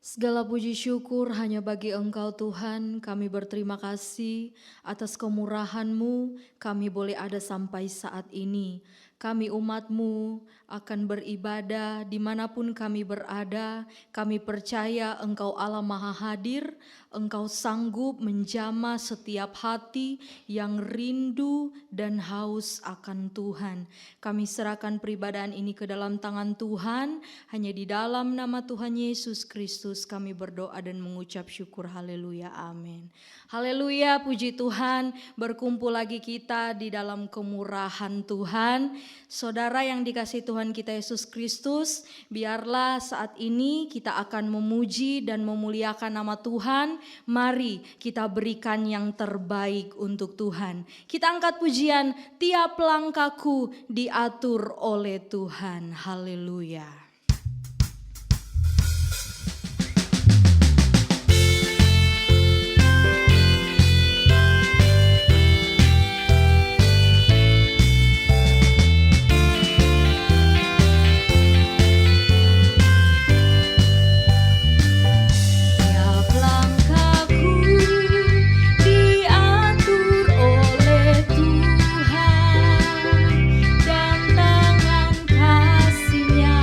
Segala puji syukur hanya bagi Engkau Tuhan, kami berterima kasih atas kemurahan-Mu, kami boleh ada sampai saat ini. Kami umat-Mu akan beribadah dimanapun kami berada, kami percaya Engkau Allah Maha Hadir, Engkau sanggup menjamah setiap hati yang rindu dan haus akan Tuhan. Kami serahkan peribadahan ini ke dalam tangan Tuhan, hanya di dalam nama Tuhan Yesus Kristus kami berdoa dan mengucap syukur. Haleluya, amin. Haleluya, puji Tuhan, berkumpul lagi kita di dalam kemurahan Tuhan. Saudara yang dikasihi Tuhan kita Yesus Kristus, biarlah saat ini kita akan memuji dan memuliakan nama Tuhan. Mari kita berikan yang terbaik untuk Tuhan. Kita angkat pujian, tiap langkahku diatur oleh Tuhan. Haleluya. Tuhan dan tangan kasih-Nya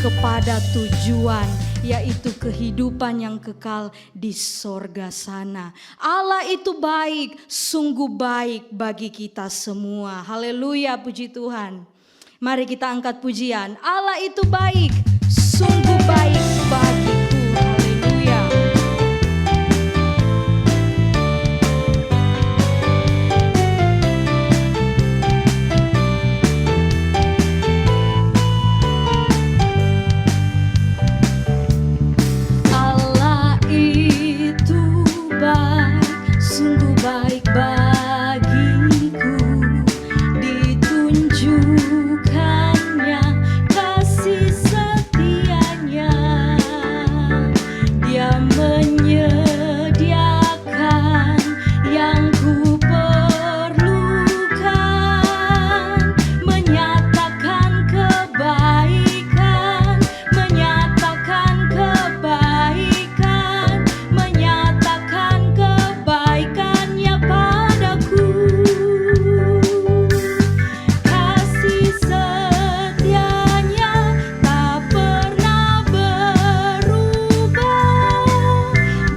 kepada tujuan, yaitu kehidupan yang kekal di sorga sana. Allah itu baik, sungguh baik bagi kita semua. Haleluya, puji Tuhan. Mari kita angkat pujian. Allah itu baik, sungguh baik bagiku. Haleluya. Allah itu baik, sungguh baik bagiku. Ditunjukkannya kasih setianya. Dia menyediakan yang ku perlukan, menyatakan kebaikan, menyatakan kebaikan, menyatakan kebaikannya padaku. Kasih setianya tak pernah berubah,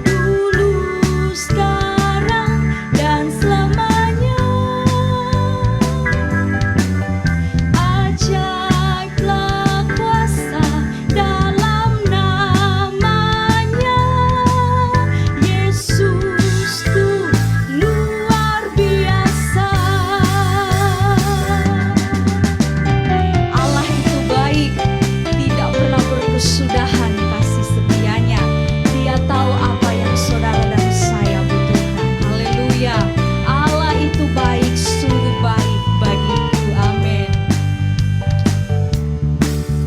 dulu, sekarang, dan selamanya. Ajaiblah kuasa dalam namanya. Yesusku luar biasa. Allah itu baik, tidak pernah berkesudahan kasih setianya. Dia tahu apa yang saudara dan saya butuhkan. Haleluya. Allah itu baik, sungguh baik bagiku. Amin.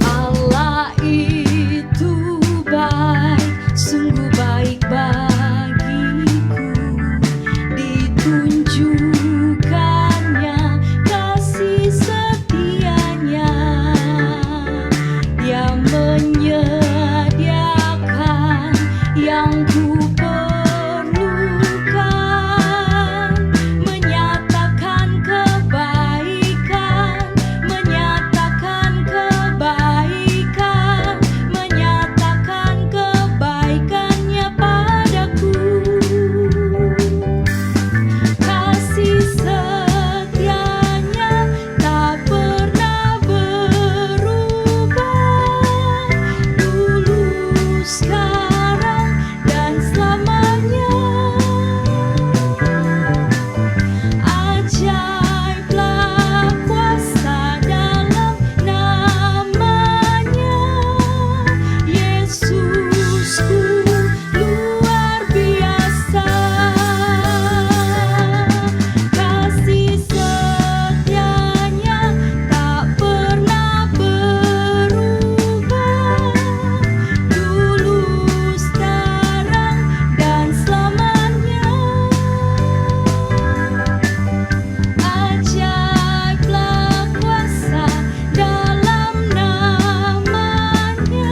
Allah itu baik, sungguh baik bagiku. Ditunjukkannya kasih setianya. Dia menyediakan yang ku perlukan, menyatakan kebaikan, menyatakan kebaikan, menyatakan kebaikannya padaku. Kasih setianya tak pernah berubah, dulu, sekarang, dan selamanya. Ajaiblah kuasa dalam namanya. Yesusku luar biasa. Kasih setianya tak pernah berubah, dulu, sekarang, dan selamanya. Ajaiblah kuasa dalam namanya.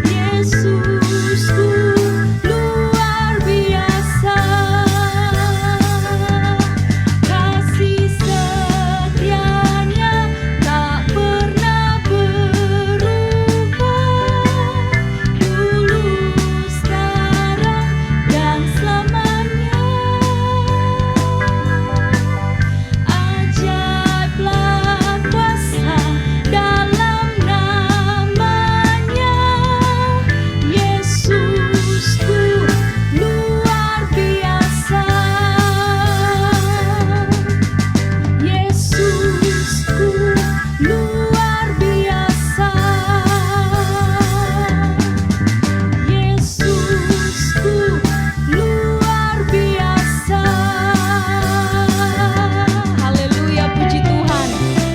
Yesusku luar biasa. Kasih setianya tak pernah berubah, dulu, sekarang, dan selamanya. Ajaiblah kuasa dalam namanya. Yesusku luar biasa. Yesusku luar biasa. Yesusku luar biasa. Haleluya, puji Tuhan.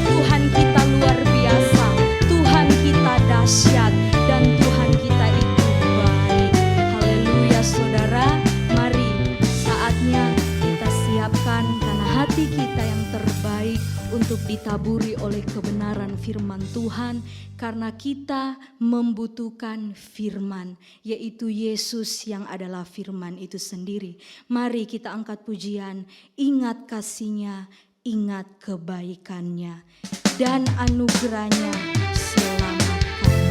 Tuhan kita luar biasa. Tuhan kita dahsyat, dan Tuhan kita itu baik. Haleluya, saudara. Mari saatnya kita siapkan tanah hati kita yang terbaik untuk ditaburi oleh kebenaran firman Tuhan, karena kita membutuhkan firman, yaitu Yesus yang adalah firman itu sendiri. Mari kita angkat pujian, ingat kasih-Nya, ingat kebaikannya, dan anugerahnya selamatkan.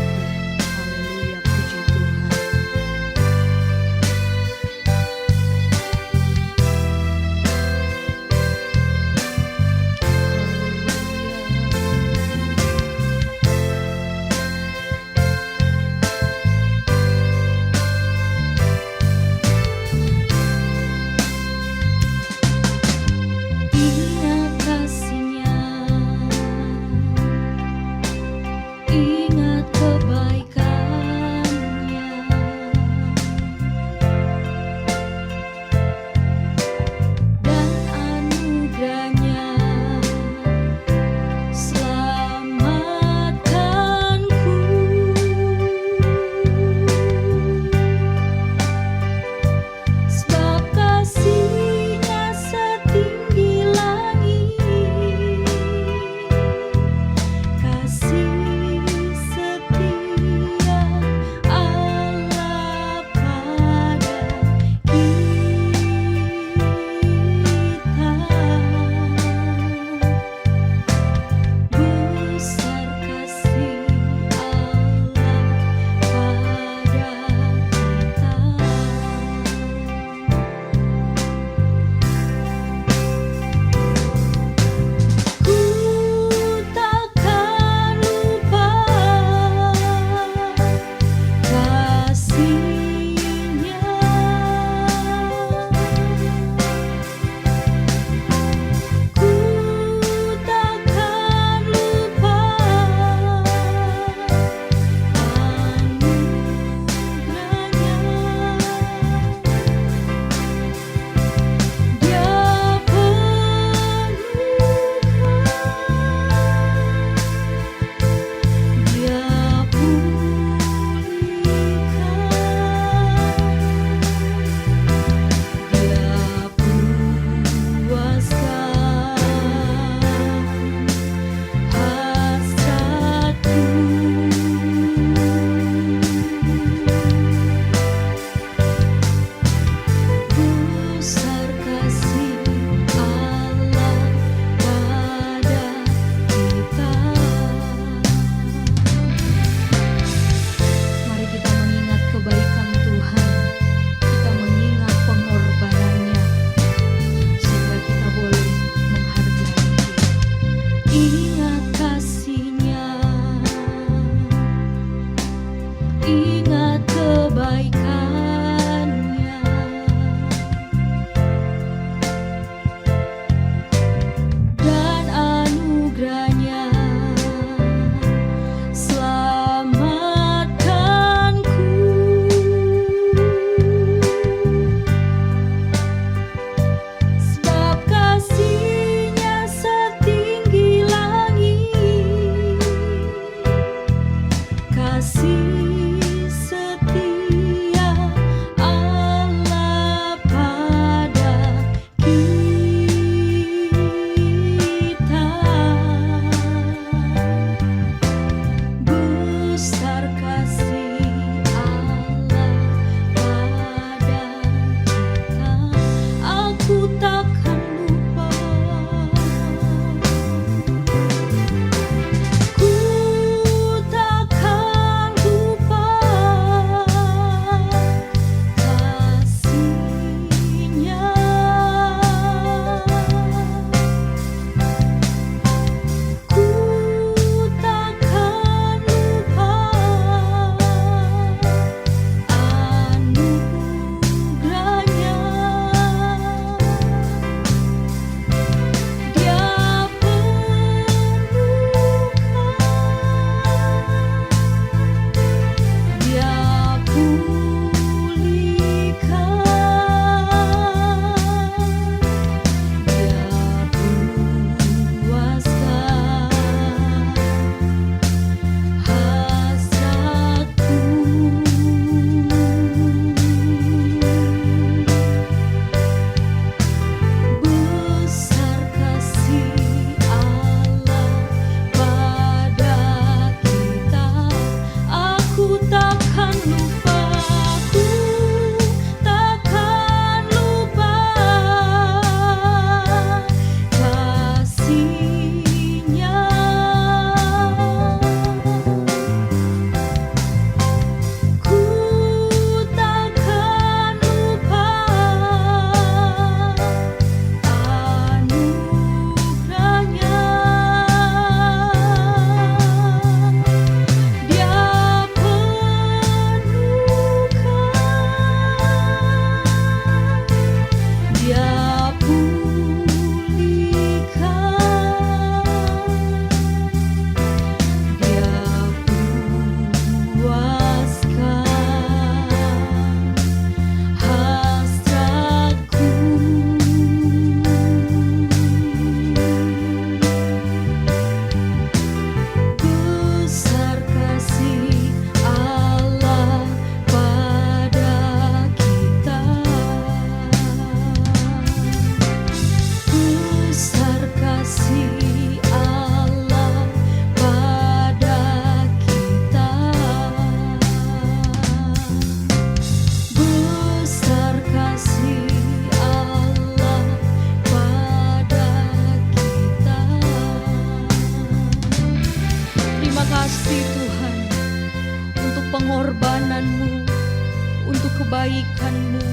kebaikan-Mu,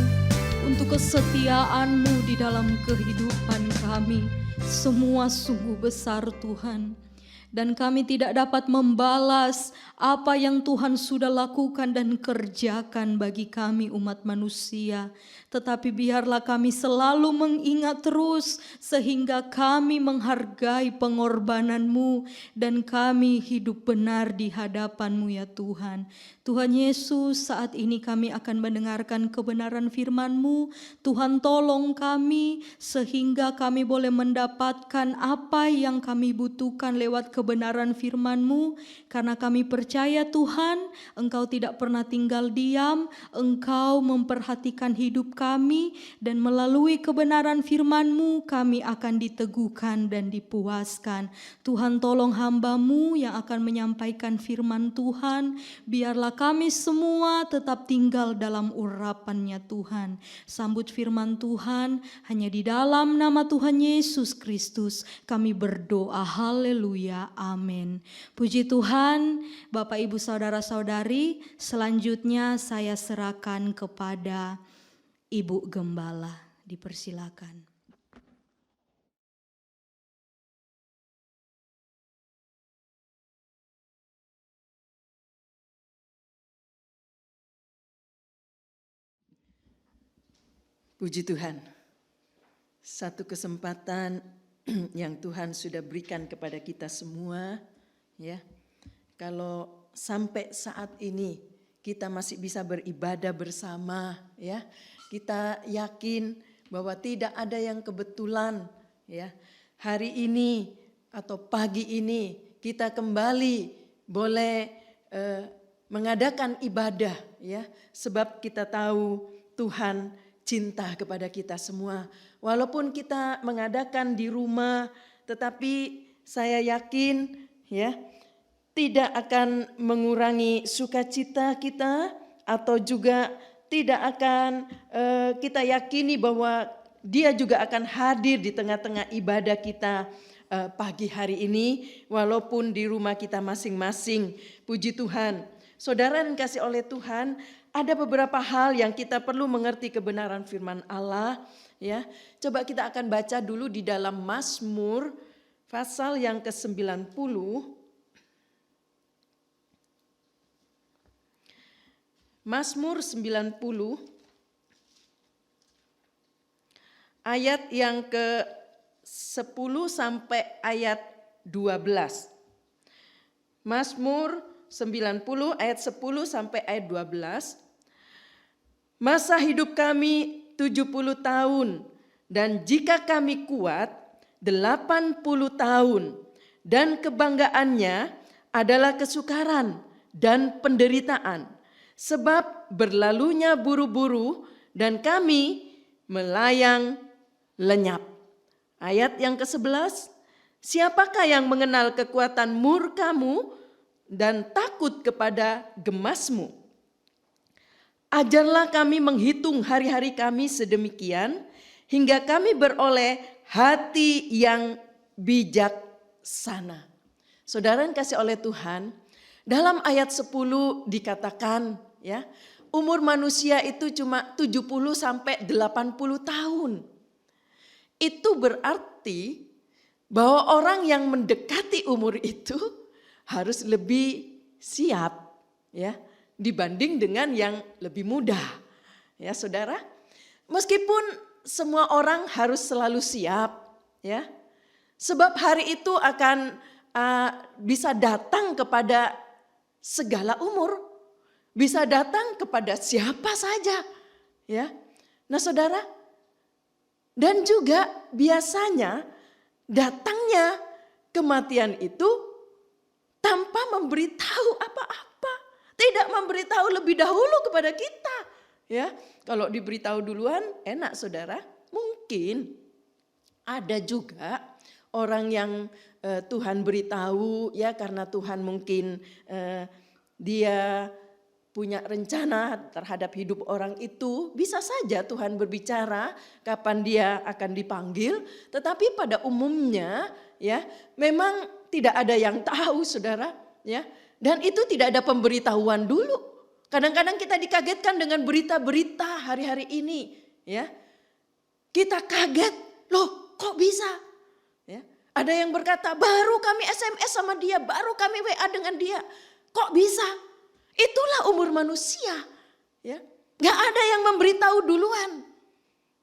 untuk kesetiaan-Mu di dalam kehidupan kami. Semua sungguh besar Tuhan. Dan kami tidak dapat membalas apa yang Tuhan sudah lakukan dan kerjakan bagi kami umat manusia. Tetapi biarlah kami selalu mengingat terus sehingga kami menghargai pengorbanan-Mu dan kami hidup benar di hadapan-Mu ya Tuhan. Tuhan Yesus, saat ini kami akan mendengarkan kebenaran firman-Mu. Tuhan tolong kami sehingga kami boleh mendapatkan apa yang kami butuhkan lewat kebenaran firman-Mu. Karena kami percaya Tuhan, Engkau tidak pernah tinggal diam, Engkau memperhatikan hidup kami, dan melalui kebenaran firman-Mu kami akan diteguhkan dan dipuaskan. Tuhan tolong hamba-Mu yang akan menyampaikan firman Tuhan, biarlah kami semua tetap tinggal dalam urapan-Nya Tuhan. Sambut firman Tuhan, hanya di dalam nama Tuhan Yesus Kristus kami berdoa, haleluya, amin. Puji Tuhan. Bapak Ibu Saudara-saudari, selanjutnya saya serahkan kepada Ibu Gembala, dipersilakan. Puji Tuhan, satu kesempatan yang Tuhan sudah berikan kepada kita semua, ya. Kalau sampai saat ini kita masih bisa beribadah bersama, ya. Kita yakin bahwa tidak ada yang kebetulan, ya. Hari ini atau pagi ini kita kembali boleh mengadakan ibadah, ya. Sebab kita tahu Tuhan cinta kepada kita semua. Walaupun kita mengadakan di rumah, tetapi saya yakin, ya, tidak akan mengurangi sukacita kita, atau juga tidak akan kita yakini bahwa Dia juga akan hadir di tengah-tengah ibadah kita pagi hari ini, walaupun di rumah kita masing-masing. Puji Tuhan. Saudara yang kasih oleh Tuhan, ada beberapa hal yang kita perlu mengerti kebenaran firman Allah. Ya, coba kita akan baca dulu di dalam Mazmur pasal yang ke-90. Mazmur 90 ayat yang ke-10 sampai ayat 12. Mazmur 90 ayat 10 sampai ayat 12. Masa hidup kami 70 tahun, dan jika kami kuat 80 tahun, dan kebanggaannya adalah kesukaran dan penderitaan. Sebab berlalunya buru-buru dan kami melayang lenyap. Ayat yang ke-11, siapakah yang mengenal kekuatan murkamu dan takut kepada gemasmu? Ajarlah kami menghitung hari-hari kami sedemikian, hingga kami beroleh hati yang bijaksana. Saudara yang kasih oleh Tuhan, dalam ayat 10 dikatakan, ya, umur manusia itu cuma 70 sampai 80 tahun. Itu berarti bahwa orang yang mendekati umur itu harus lebih siap, ya, dibanding dengan yang lebih muda. Ya, Saudara. Meskipun semua orang harus selalu siap, ya. Sebab hari itu akan bisa datang kepada segala umur. Bisa datang kepada siapa saja, ya. Nah, Saudara, dan juga biasanya datangnya kematian itu tanpa memberitahu apa-apa, tidak memberitahu lebih dahulu kepada kita, ya. Kalau diberitahu duluan enak, Saudara. Mungkin ada juga orang yang Tuhan beritahu, ya, karena Tuhan mungkin dia punya rencana terhadap hidup orang itu. Bisa saja Tuhan berbicara kapan dia akan dipanggil, tetapi pada umumnya, ya, memang tidak ada yang tahu, Saudara, ya. Dan itu tidak ada pemberitahuan dulu. Kadang-kadang kita dikagetkan dengan berita-berita hari-hari ini, ya. Kita kaget, loh kok bisa? Ya. Ada yang berkata, baru kami SMS sama dia, baru kami WA dengan dia. Kok bisa? Itulah umur manusia, ya. Gak ada yang memberitahu duluan.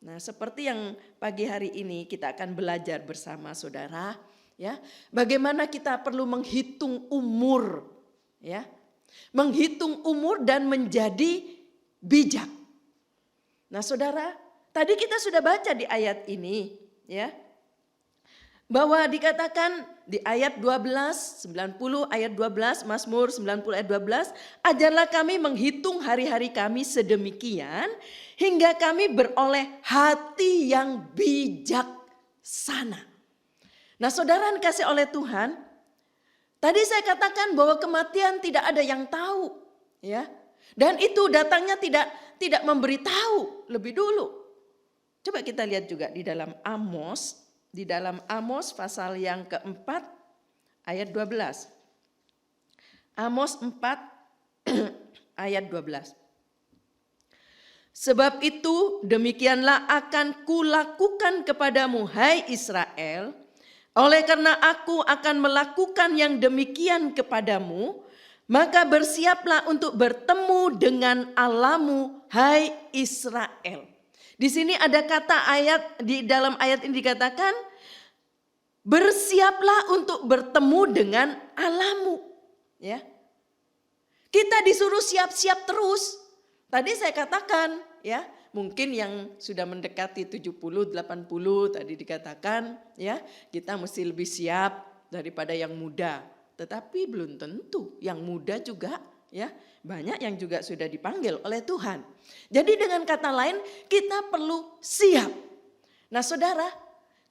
Nah, seperti yang pagi hari ini kita akan belajar bersama saudara, ya. Bagaimana kita perlu menghitung umur, ya. Menghitung umur dan menjadi bijak. Nah, saudara, tadi kita sudah baca di ayat ini, ya. Bahwa dikatakan di ayat 12, 90 ayat 12, Mazmur 90 ayat 12, ajarlah kami menghitung hari-hari kami sedemikian hingga kami beroleh hati yang bijaksana. Nah, saudara yang dikasih oleh Tuhan, tadi saya katakan bahwa kematian tidak ada yang tahu, ya. Dan itu datangnya tidak memberitahu lebih dulu. Coba kita lihat juga di dalam Amos pasal yang keempat ayat 12. Amos 4 ayat 12. Sebab itu demikianlah akan kulakukan kepadamu hai Israel, oleh karena aku akan melakukan yang demikian kepadamu, maka bersiaplah untuk bertemu dengan Allahmu hai Israel. Di sini ada kata ayat, di dalam ayat ini dikatakan, bersiaplah untuk bertemu dengan Allahmu. Ya. Kita disuruh siap-siap terus. Tadi saya katakan, ya, mungkin yang sudah mendekati 70, 80 tadi dikatakan, ya, kita mesti lebih siap daripada yang muda. Tetapi belum tentu, yang muda juga, ya, banyak yang juga sudah dipanggil oleh Tuhan. Jadi dengan kata lain, kita perlu siap. Nah, saudara,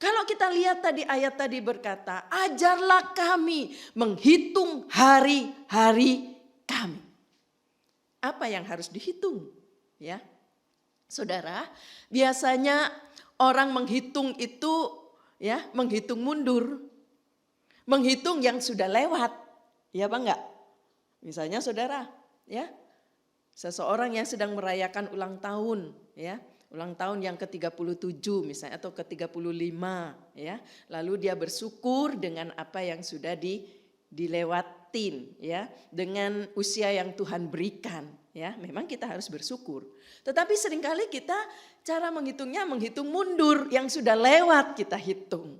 kalau kita lihat tadi ayat tadi berkata, ajarlah kami menghitung hari-hari kami. Apa yang harus dihitung? Ya, saudara, biasanya orang menghitung itu, ya, menghitung mundur, menghitung yang sudah lewat, ya apa enggak? Misalnya saudara, ya, seseorang yang sedang merayakan ulang tahun, ya, ulang tahun yang ke-37 misalnya atau ke-35, ya. Lalu dia bersyukur dengan apa yang sudah dilewatin, ya, dengan usia yang Tuhan berikan, ya. Memang kita harus bersyukur. Tetapi seringkali kita cara menghitungnya menghitung mundur yang sudah lewat kita hitung.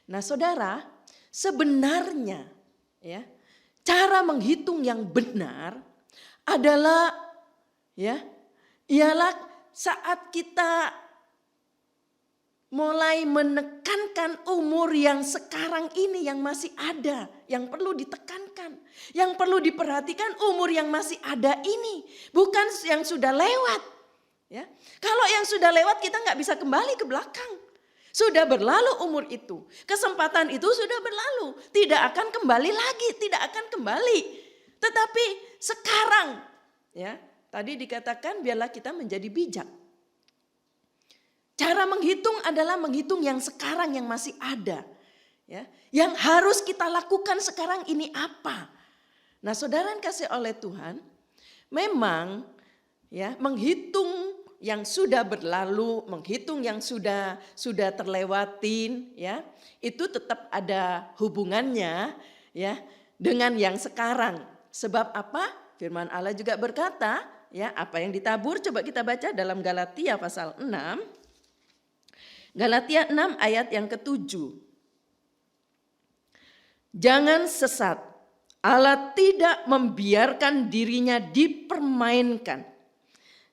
Nah, saudara, sebenarnya, ya, cara menghitung yang benar adalah, ya, ialah saat kita mulai menekankan umur yang sekarang ini yang masih ada, yang perlu ditekankan, yang perlu diperhatikan umur yang masih ada ini, bukan yang sudah lewat. Ya, kalau yang sudah lewat kita nggak bisa kembali ke belakang. Sudah berlalu umur itu, kesempatan itu sudah berlalu, tidak akan kembali lagi, tidak akan kembali. Tetapi sekarang, ya, tadi dikatakan biarlah kita menjadi bijak. Cara menghitung adalah menghitung yang sekarang yang masih ada, ya, yang harus kita lakukan sekarang ini apa. Nah, saudara yang kasih oleh Tuhan, memang, ya, menghitung yang sudah berlalu, menghitung yang sudah terlewatin, ya, itu tetap ada hubungannya, ya, dengan yang sekarang. Sebab apa? Firman Allah juga berkata, ya, apa yang ditabur, coba kita baca dalam Galatia pasal 6. Galatia 6 ayat yang ke-7. Jangan sesat, Allah tidak membiarkan dirinya dipermainkan.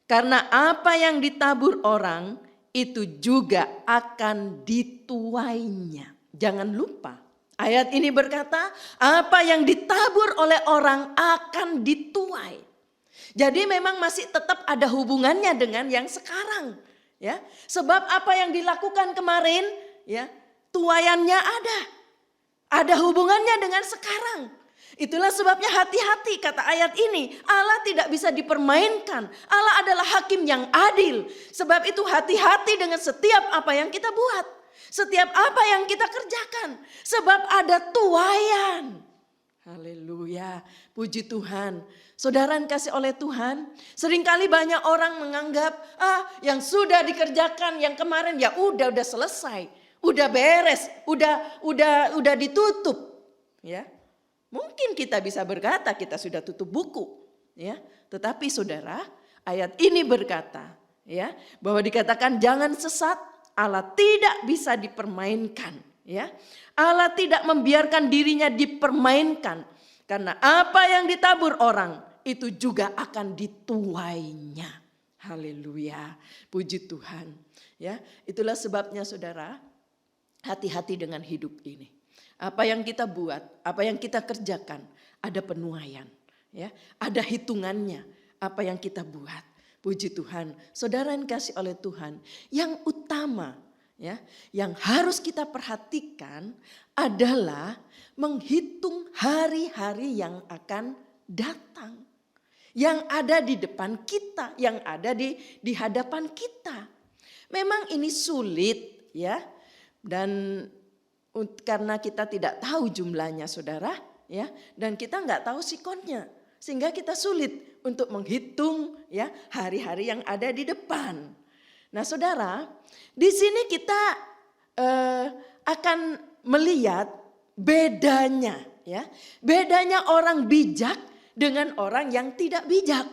Karena apa yang ditabur orang itu juga akan dituainya. Jangan lupa, ayat ini berkata, apa yang ditabur oleh orang akan dituai. Jadi memang masih tetap ada hubungannya dengan yang sekarang, ya. Sebab apa yang dilakukan kemarin, ya, tuaiannya ada. Ada hubungannya dengan sekarang. Itulah sebabnya hati-hati kata ayat ini. Allah tidak bisa dipermainkan. Allah adalah hakim yang adil. Sebab itu hati-hati dengan setiap apa yang kita buat. Setiap apa yang kita kerjakan. Sebab ada tuaian. Haleluya. Puji Tuhan. Saudara yang kasih oleh Tuhan, seringkali banyak orang menganggap, yang sudah dikerjakan yang kemarin ya udah selesai, udah beres, udah ditutup, ya. Mungkin kita bisa berkata kita sudah tutup buku, ya. Tetapi saudara, ayat ini berkata, ya, bahwa dikatakan jangan sesat, Allah tidak bisa dipermainkan, ya. Allah tidak membiarkan dirinya dipermainkan, karena apa yang ditabur orang itu juga akan dituainya. Haleluya, puji Tuhan. Ya, itulah sebabnya saudara, hati-hati dengan hidup ini. Apa yang kita buat, apa yang kita kerjakan, ada penuaian, ya, ada hitungannya. Apa yang kita buat, puji Tuhan. Saudara yang kasih oleh Tuhan, yang utama, ya, yang harus kita perhatikan adalah menghitung hari-hari yang akan datang. Yang ada di depan kita, yang ada di hadapan kita. Memang ini sulit, ya. Dan karena kita tidak tahu jumlahnya saudara, ya, dan kita nggak tahu sikonnya, sehingga kita sulit untuk menghitung, ya, hari-hari yang ada di depan. Nah saudara, di sini kita akan melihat bedanya, ya, bedanya orang bijak dengan orang yang tidak bijak.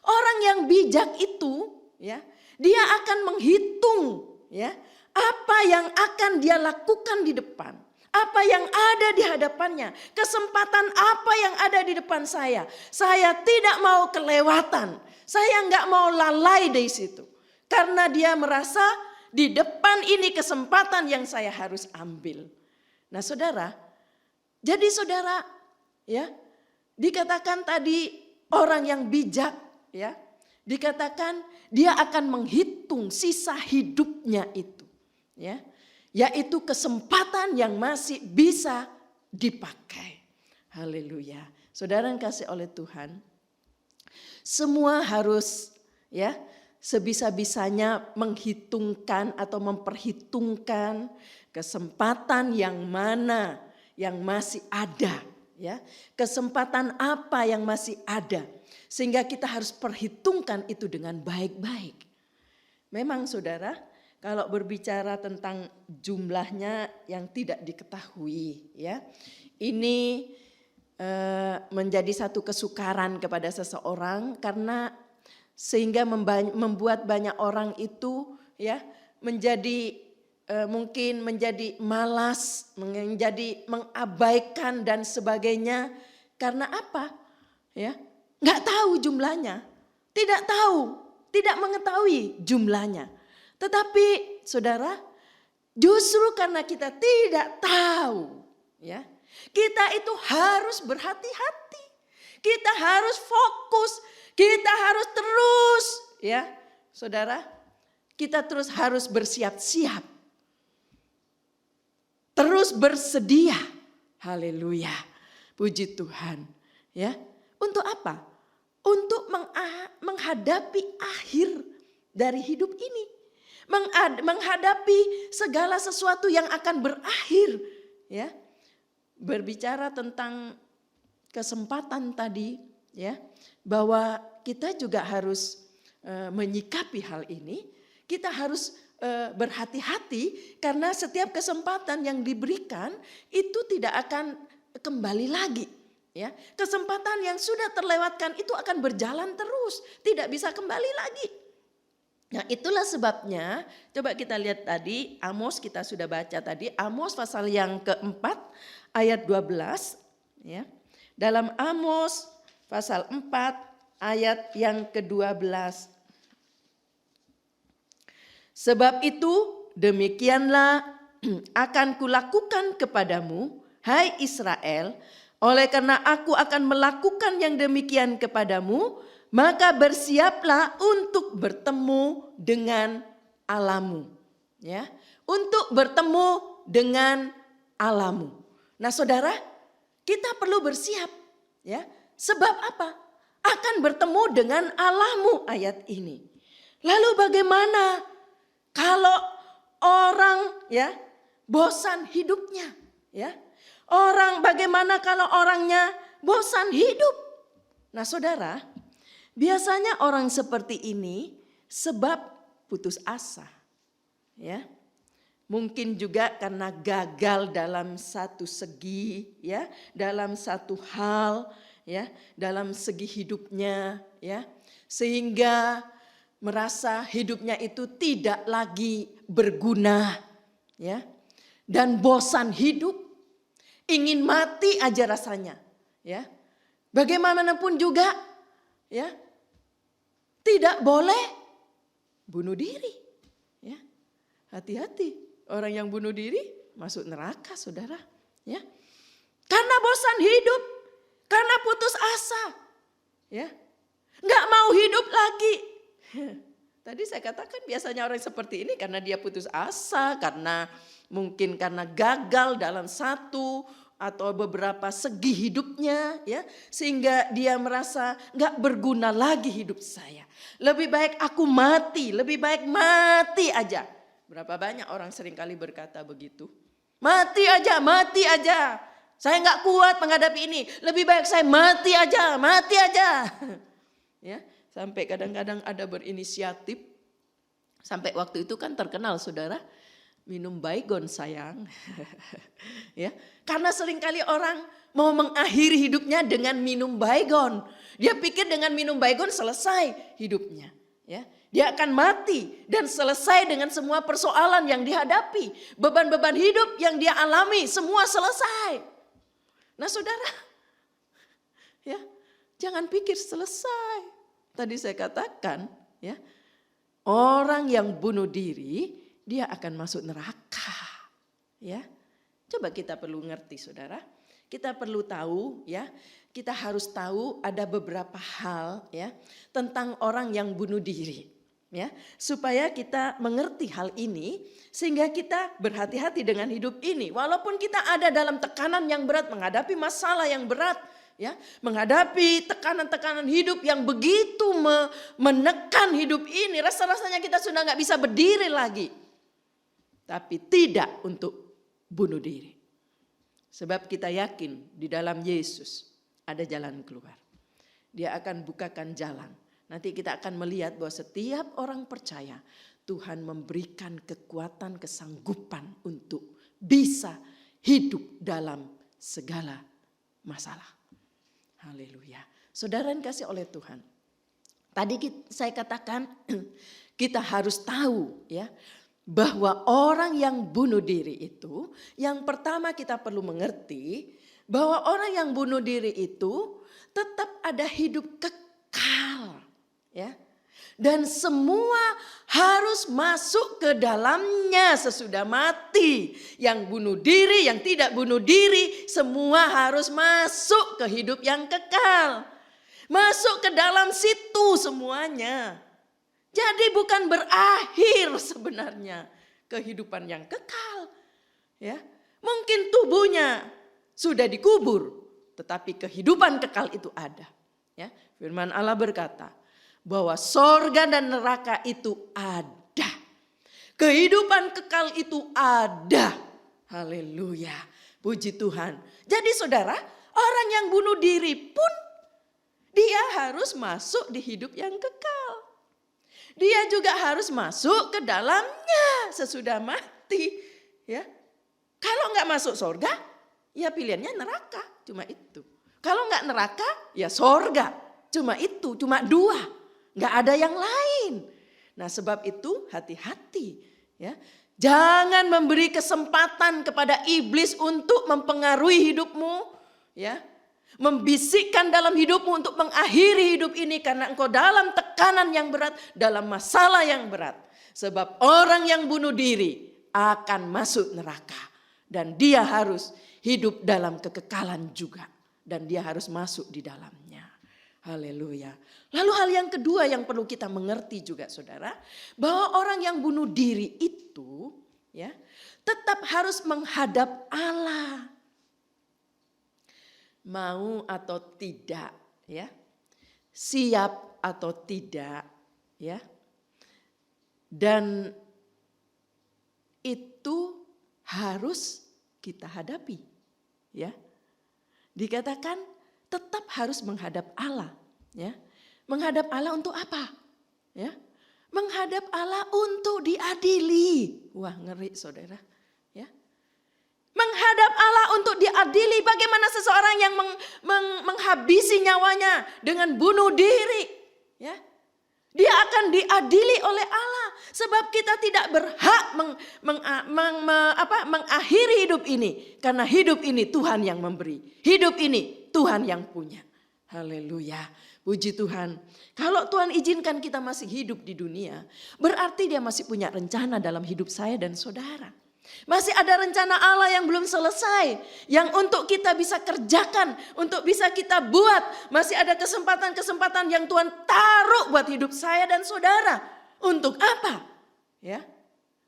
Orang yang bijak itu, ya, dia akan menghitung, ya, apa yang akan dia lakukan di depan, apa yang ada di hadapannya, kesempatan apa yang ada di depan saya. Saya tidak mau kelewatan, saya nggak mau lalai dari situ, karena dia merasa di depan ini kesempatan yang saya harus ambil. Nah saudara, jadi saudara, ya, dikatakan tadi orang yang bijak, ya, dikatakan dia akan menghitung sisa hidupnya itu, ya, yaitu kesempatan yang masih bisa dipakai. Haleluya. Saudara yang kasih oleh Tuhan, semua harus, ya, sebisa-bisanya menghitungkan atau memperhitungkan kesempatan yang mana yang masih ada. Ya, kesempatan apa yang masih ada, sehingga kita harus perhitungkan itu dengan baik-baik. Memang saudara, kalau berbicara tentang jumlahnya yang tidak diketahui, ya, ini menjadi satu kesukaran kepada seseorang, karena sehingga membuat banyak orang itu, ya, menjadi mungkin menjadi malas, menjadi mengabaikan dan sebagainya. Karena apa? Ya, nggak tahu jumlahnya, tidak tahu, tidak mengetahui jumlahnya. Tetapi saudara, justru karena kita tidak tahu, ya, kita itu harus berhati-hati, kita harus fokus, kita harus terus, ya, saudara, kita terus harus bersiap-siap. Terus bersedia. Haleluya. Puji Tuhan. Ya. Untuk apa? Untuk menghadapi akhir dari hidup ini. Menghadapi segala sesuatu yang akan berakhir. Ya. Berbicara tentang kesempatan tadi, ya, bahwa kita juga harus menyikapi hal ini. Kita harus berhati-hati, karena setiap kesempatan yang diberikan itu tidak akan kembali lagi, ya. Kesempatan yang sudah terlewatkan itu akan berjalan terus, tidak bisa kembali lagi. Nah, itulah sebabnya coba kita lihat tadi Amos, kita sudah baca tadi Amos pasal yang keempat ayat 12, ya. Dalam Amos pasal 4 ayat yang ke-12. Sebab itu demikianlah akan kulakukan kepadamu, hai Israel, oleh karena aku akan melakukan yang demikian kepadamu, maka bersiaplah untuk bertemu dengan Allahmu. Ya, untuk bertemu dengan Allahmu. Nah saudara, kita perlu bersiap. Ya, sebab apa? Akan bertemu dengan Allahmu, ayat ini. Lalu bagaimana kalau orang, ya, bosan hidupnya, ya? Orang, bagaimana kalau orangnya bosan hidup? Nah, saudara, biasanya orang seperti ini sebab putus asa, ya. Mungkin juga karena gagal dalam satu segi, ya, dalam satu hal, ya, dalam segi hidupnya, ya, sehingga merasa hidupnya itu tidak lagi berguna, ya, dan bosan hidup, ingin mati aja rasanya, ya. Bagaimanapun juga, ya, tidak boleh bunuh diri, ya. Hati-hati. Orang yang bunuh diri masuk neraka, saudara. Ya, karena bosan hidup, karena putus asa, ya, nggak mau hidup lagi. Tadi saya katakan biasanya orang seperti ini karena dia putus asa, karena mungkin karena gagal dalam satu atau beberapa segi hidupnya, ya, sehingga dia merasa nggak berguna lagi hidup saya. Lebih baik aku mati, lebih baik mati aja. Berapa banyak orang seringkali berkata begitu. Mati aja, mati aja. Saya nggak kuat menghadapi ini. Lebih baik saya mati aja, mati aja. Ya, sampai kadang-kadang ada berinisiatif. Sampai waktu itu kan terkenal, saudara, minum baygon sayang. Ya, karena seringkali orang mau mengakhiri hidupnya dengan minum baygon. Dia pikir dengan minum baygon selesai hidupnya. Ya, dia akan mati dan selesai dengan semua persoalan yang dihadapi. Beban-beban hidup yang dia alami semua selesai. Nah, saudara, ya, jangan pikir selesai. Tadi saya katakan, ya, orang yang bunuh diri dia akan masuk neraka. Ya, coba kita perlu ngerti, saudara. Kita perlu tahu, ya, kita harus tahu ada beberapa hal, ya, tentang orang yang bunuh diri. Ya, supaya kita mengerti hal ini sehingga kita berhati-hati dengan hidup ini. Walaupun kita ada dalam tekanan yang berat, menghadapi masalah yang berat, ya, menghadapi tekanan-tekanan hidup yang begitu menekan hidup ini, rasa-rasanya kita sudah nggak bisa berdiri lagi. Tapi tidak untuk bunuh diri. Sebab kita yakin di dalam Yesus ada jalan keluar. Dia akan bukakan jalan. Nanti kita akan melihat bahwa setiap orang percaya Tuhan memberikan kekuatan, kesanggupan untuk bisa hidup dalam segala masalah. Haleluya. Saudara yang kasih oleh Tuhan. Tadi saya katakan kita harus tahu, ya, bahwa orang yang bunuh diri itu, yang pertama kita perlu mengerti bahwa orang yang bunuh diri itu tetap ada hidup kekal. Ya, dan semua harus masuk ke dalamnya sesudah mati. Yang bunuh diri, yang tidak bunuh diri, semua harus masuk ke hidup yang kekal. Masuk ke dalam situ semuanya. Jadi bukan berakhir sebenarnya kehidupan yang kekal. Ya, mungkin tubuhnya sudah dikubur, tetapi kehidupan kekal itu ada. Ya, firman Allah berkata bahwa sorga dan neraka itu ada. Kehidupan kekal itu ada. Haleluya. Puji Tuhan. Jadi saudara, orang yang bunuh diri pun dia harus masuk di hidup yang kekal. Dia juga harus masuk ke dalamnya sesudah mati. Ya, kalau nggak masuk sorga, ya pilihannya neraka. Cuma itu. Kalau nggak neraka, ya sorga. Cuma itu, cuma dua. Nggak ada yang lain. Nah, sebab itu hati-hati, ya. Jangan memberi kesempatan kepada iblis untuk mempengaruhi hidupmu, ya. Membisikkan dalam hidupmu untuk mengakhiri hidup ini karena engkau dalam tekanan yang berat, dalam masalah yang berat. Sebab orang yang bunuh diri akan masuk neraka dan dia harus hidup dalam kekekalan juga dan dia harus masuk di dalamnya. Haleluya. Lalu hal yang kedua yang perlu kita mengerti juga, saudara, bahwa orang yang bunuh diri itu, ya, tetap harus menghadap Allah. Mau atau tidak, ya. Siap atau tidak, ya. Dan itu harus kita hadapi, ya. Dikatakan tetap harus menghadap Allah. Ya. Menghadap Allah untuk apa? Ya. Menghadap Allah untuk diadili. Wah, ngeri Saudara. Ya. Menghadap Allah untuk diadili. Bagaimana seseorang yang menghabisi nyawanya dengan bunuh diri. Ya. Dia akan diadili oleh Allah. Sebab kita tidak berhak mengakhiri hidup ini. Karena hidup ini Tuhan yang memberi. Hidup ini Tuhan yang punya. Haleluya. Puji Tuhan. Kalau Tuhan izinkan kita masih hidup di dunia. Berarti dia masih punya rencana dalam hidup saya dan saudara. Masih ada rencana Allah yang belum selesai. Yang untuk kita bisa kerjakan. Untuk bisa kita buat. Masih ada kesempatan-kesempatan yang Tuhan taruh buat hidup saya dan saudara. Untuk apa? Ya,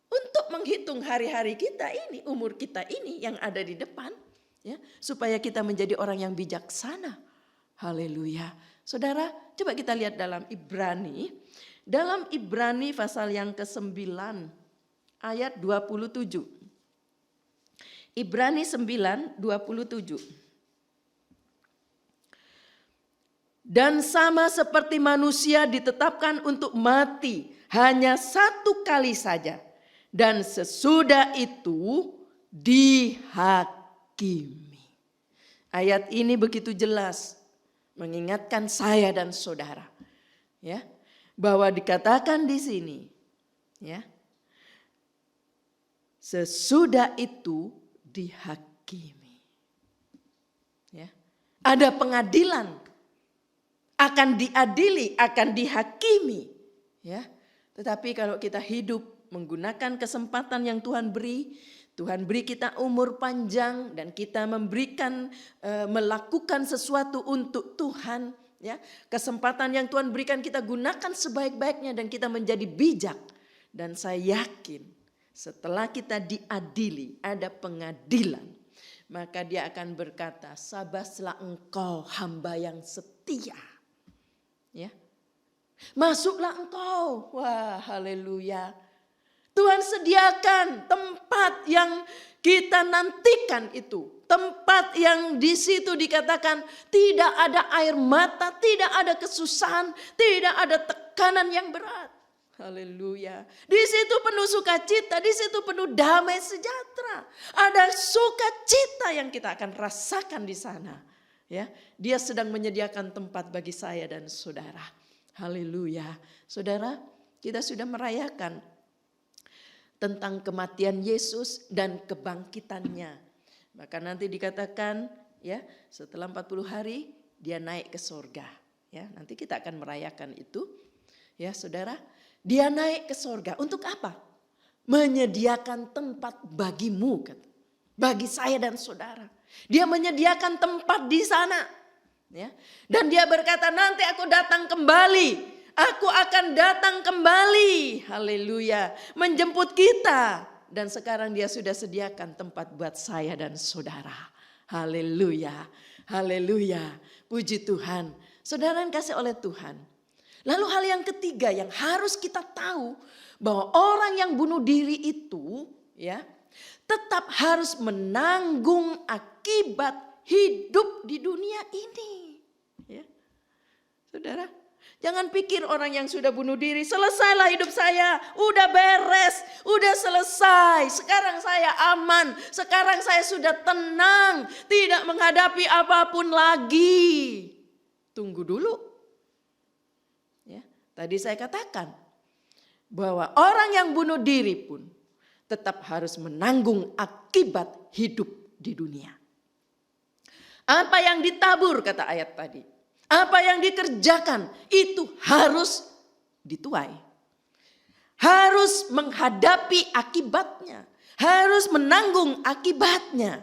untuk menghitung hari-hari kita ini. Umur kita ini yang ada di depan. Ya, supaya kita menjadi orang yang bijaksana. Haleluya. Saudara, coba kita lihat dalam Ibrani. Dalam Ibrani pasal yang ke-9. Ayat 27. Ibrani 9, 27. Dan sama seperti manusia ditetapkan untuk mati hanya satu kali saja. Dan sesudah itu dihakimi. Ayat ini begitu jelas mengingatkan saya dan saudara. Ya, bahwa dikatakan di sini. Ya. Sesudah itu dihakimi. Ya. Ada pengadilan. Akan diadili, akan dihakimi. Ya. Tetapi kalau kita hidup menggunakan kesempatan yang Tuhan beri. Tuhan beri kita umur panjang dan kita melakukan sesuatu untuk Tuhan. Ya. Kesempatan yang Tuhan berikan kita gunakan sebaik-baiknya dan kita menjadi bijak. Dan saya yakin. Setelah kita diadili, ada pengadilan. Maka dia akan berkata, sabaslah engkau hamba yang setia. Ya. Masuklah engkau. Wah, haleluya. Tuhan sediakan tempat yang kita nantikan itu. Tempat yang di situ dikatakan tidak ada air mata, tidak ada kesusahan, tidak ada tekanan yang berat. Haleluya. Di situ penuh sukacita, di situ penuh damai sejahtera. Ada sukacita yang kita akan rasakan di sana. Ya, dia sedang menyediakan tempat bagi saya dan saudara. Haleluya. Saudara, kita sudah merayakan tentang kematian Yesus dan kebangkitannya. Maka nanti dikatakan ya, setelah 40 hari dia naik ke sorga. Ya, nanti kita akan merayakan itu. Ya, saudara. Dia naik ke sorga untuk apa? Menyediakan tempat bagimu, bagi saya dan saudara. Dia menyediakan tempat di sana. Ya. Dan dia berkata nanti aku datang kembali. Aku akan datang kembali. Haleluya. Menjemput kita. Dan sekarang dia sudah sediakan tempat buat saya dan saudara. Haleluya. Haleluya. Puji Tuhan. Saudara yang kasih oleh Tuhan. Lalu hal yang ketiga yang harus kita tahu bahwa orang yang bunuh diri itu ya tetap harus menanggung akibat hidup di dunia ini. Ya. Saudara, jangan pikir orang yang sudah bunuh diri selesailah hidup saya, udah beres, udah selesai, sekarang saya aman, sekarang saya sudah tenang, tidak menghadapi apapun lagi. Tunggu dulu. Tadi saya katakan bahwa orang yang bunuh diri pun tetap harus menanggung akibat hidup di dunia. Apa yang ditabur kata ayat tadi, apa yang dikerjakan itu harus dituai. Harus menghadapi akibatnya, harus menanggung akibatnya.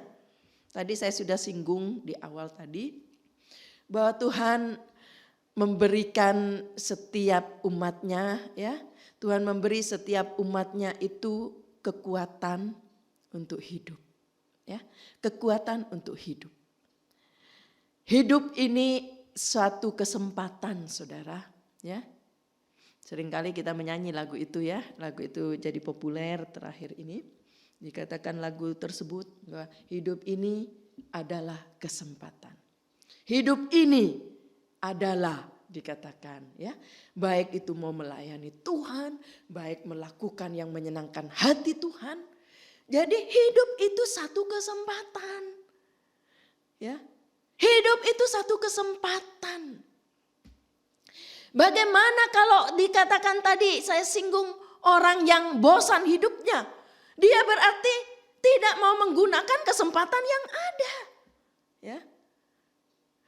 Tadi saya sudah singgung di awal tadi bahwa Tuhan memberikan setiap umatnya ya. Tuhan memberi setiap umatnya itu kekuatan untuk hidup. Ya, kekuatan untuk hidup. Hidup ini suatu kesempatan saudara. Ya. Seringkali kita menyanyi lagu itu ya. Lagu itu jadi populer terakhir ini. Dikatakan lagu tersebut bahwa hidup ini adalah kesempatan. Hidup ini adalah dikatakan ya. Baik itu mau melayani Tuhan, baik melakukan yang menyenangkan hati Tuhan. Jadi hidup itu satu kesempatan. Ya. Hidup itu satu kesempatan. Bagaimana kalau dikatakan tadi saya singgung orang yang bosan hidupnya. Dia berarti tidak mau menggunakan kesempatan yang ada. Ya.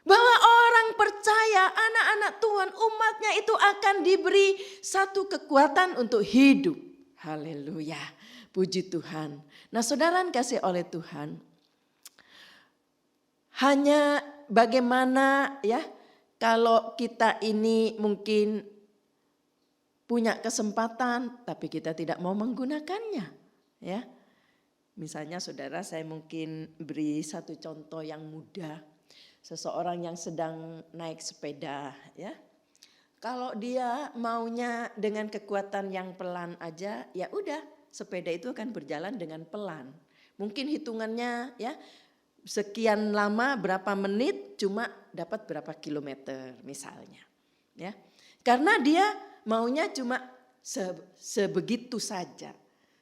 Bahwa orang percaya, anak-anak Tuhan, umatnya itu akan diberi satu kekuatan untuk hidup. Haleluya, puji Tuhan. Nah saudara kasih oleh Tuhan, hanya bagaimana ya kalau kita ini mungkin punya kesempatan tapi kita tidak mau menggunakannya ya. Misalnya saudara, saya mungkin beri satu contoh yang mudah. Seseorang yang sedang naik sepeda ya. Kalau dia maunya dengan kekuatan yang pelan aja, ya udah sepeda itu akan berjalan dengan pelan. Mungkin hitungannya ya sekian lama berapa menit cuma dapat berapa kilometer misalnya. Ya. Karena dia maunya cuma sebegitu saja.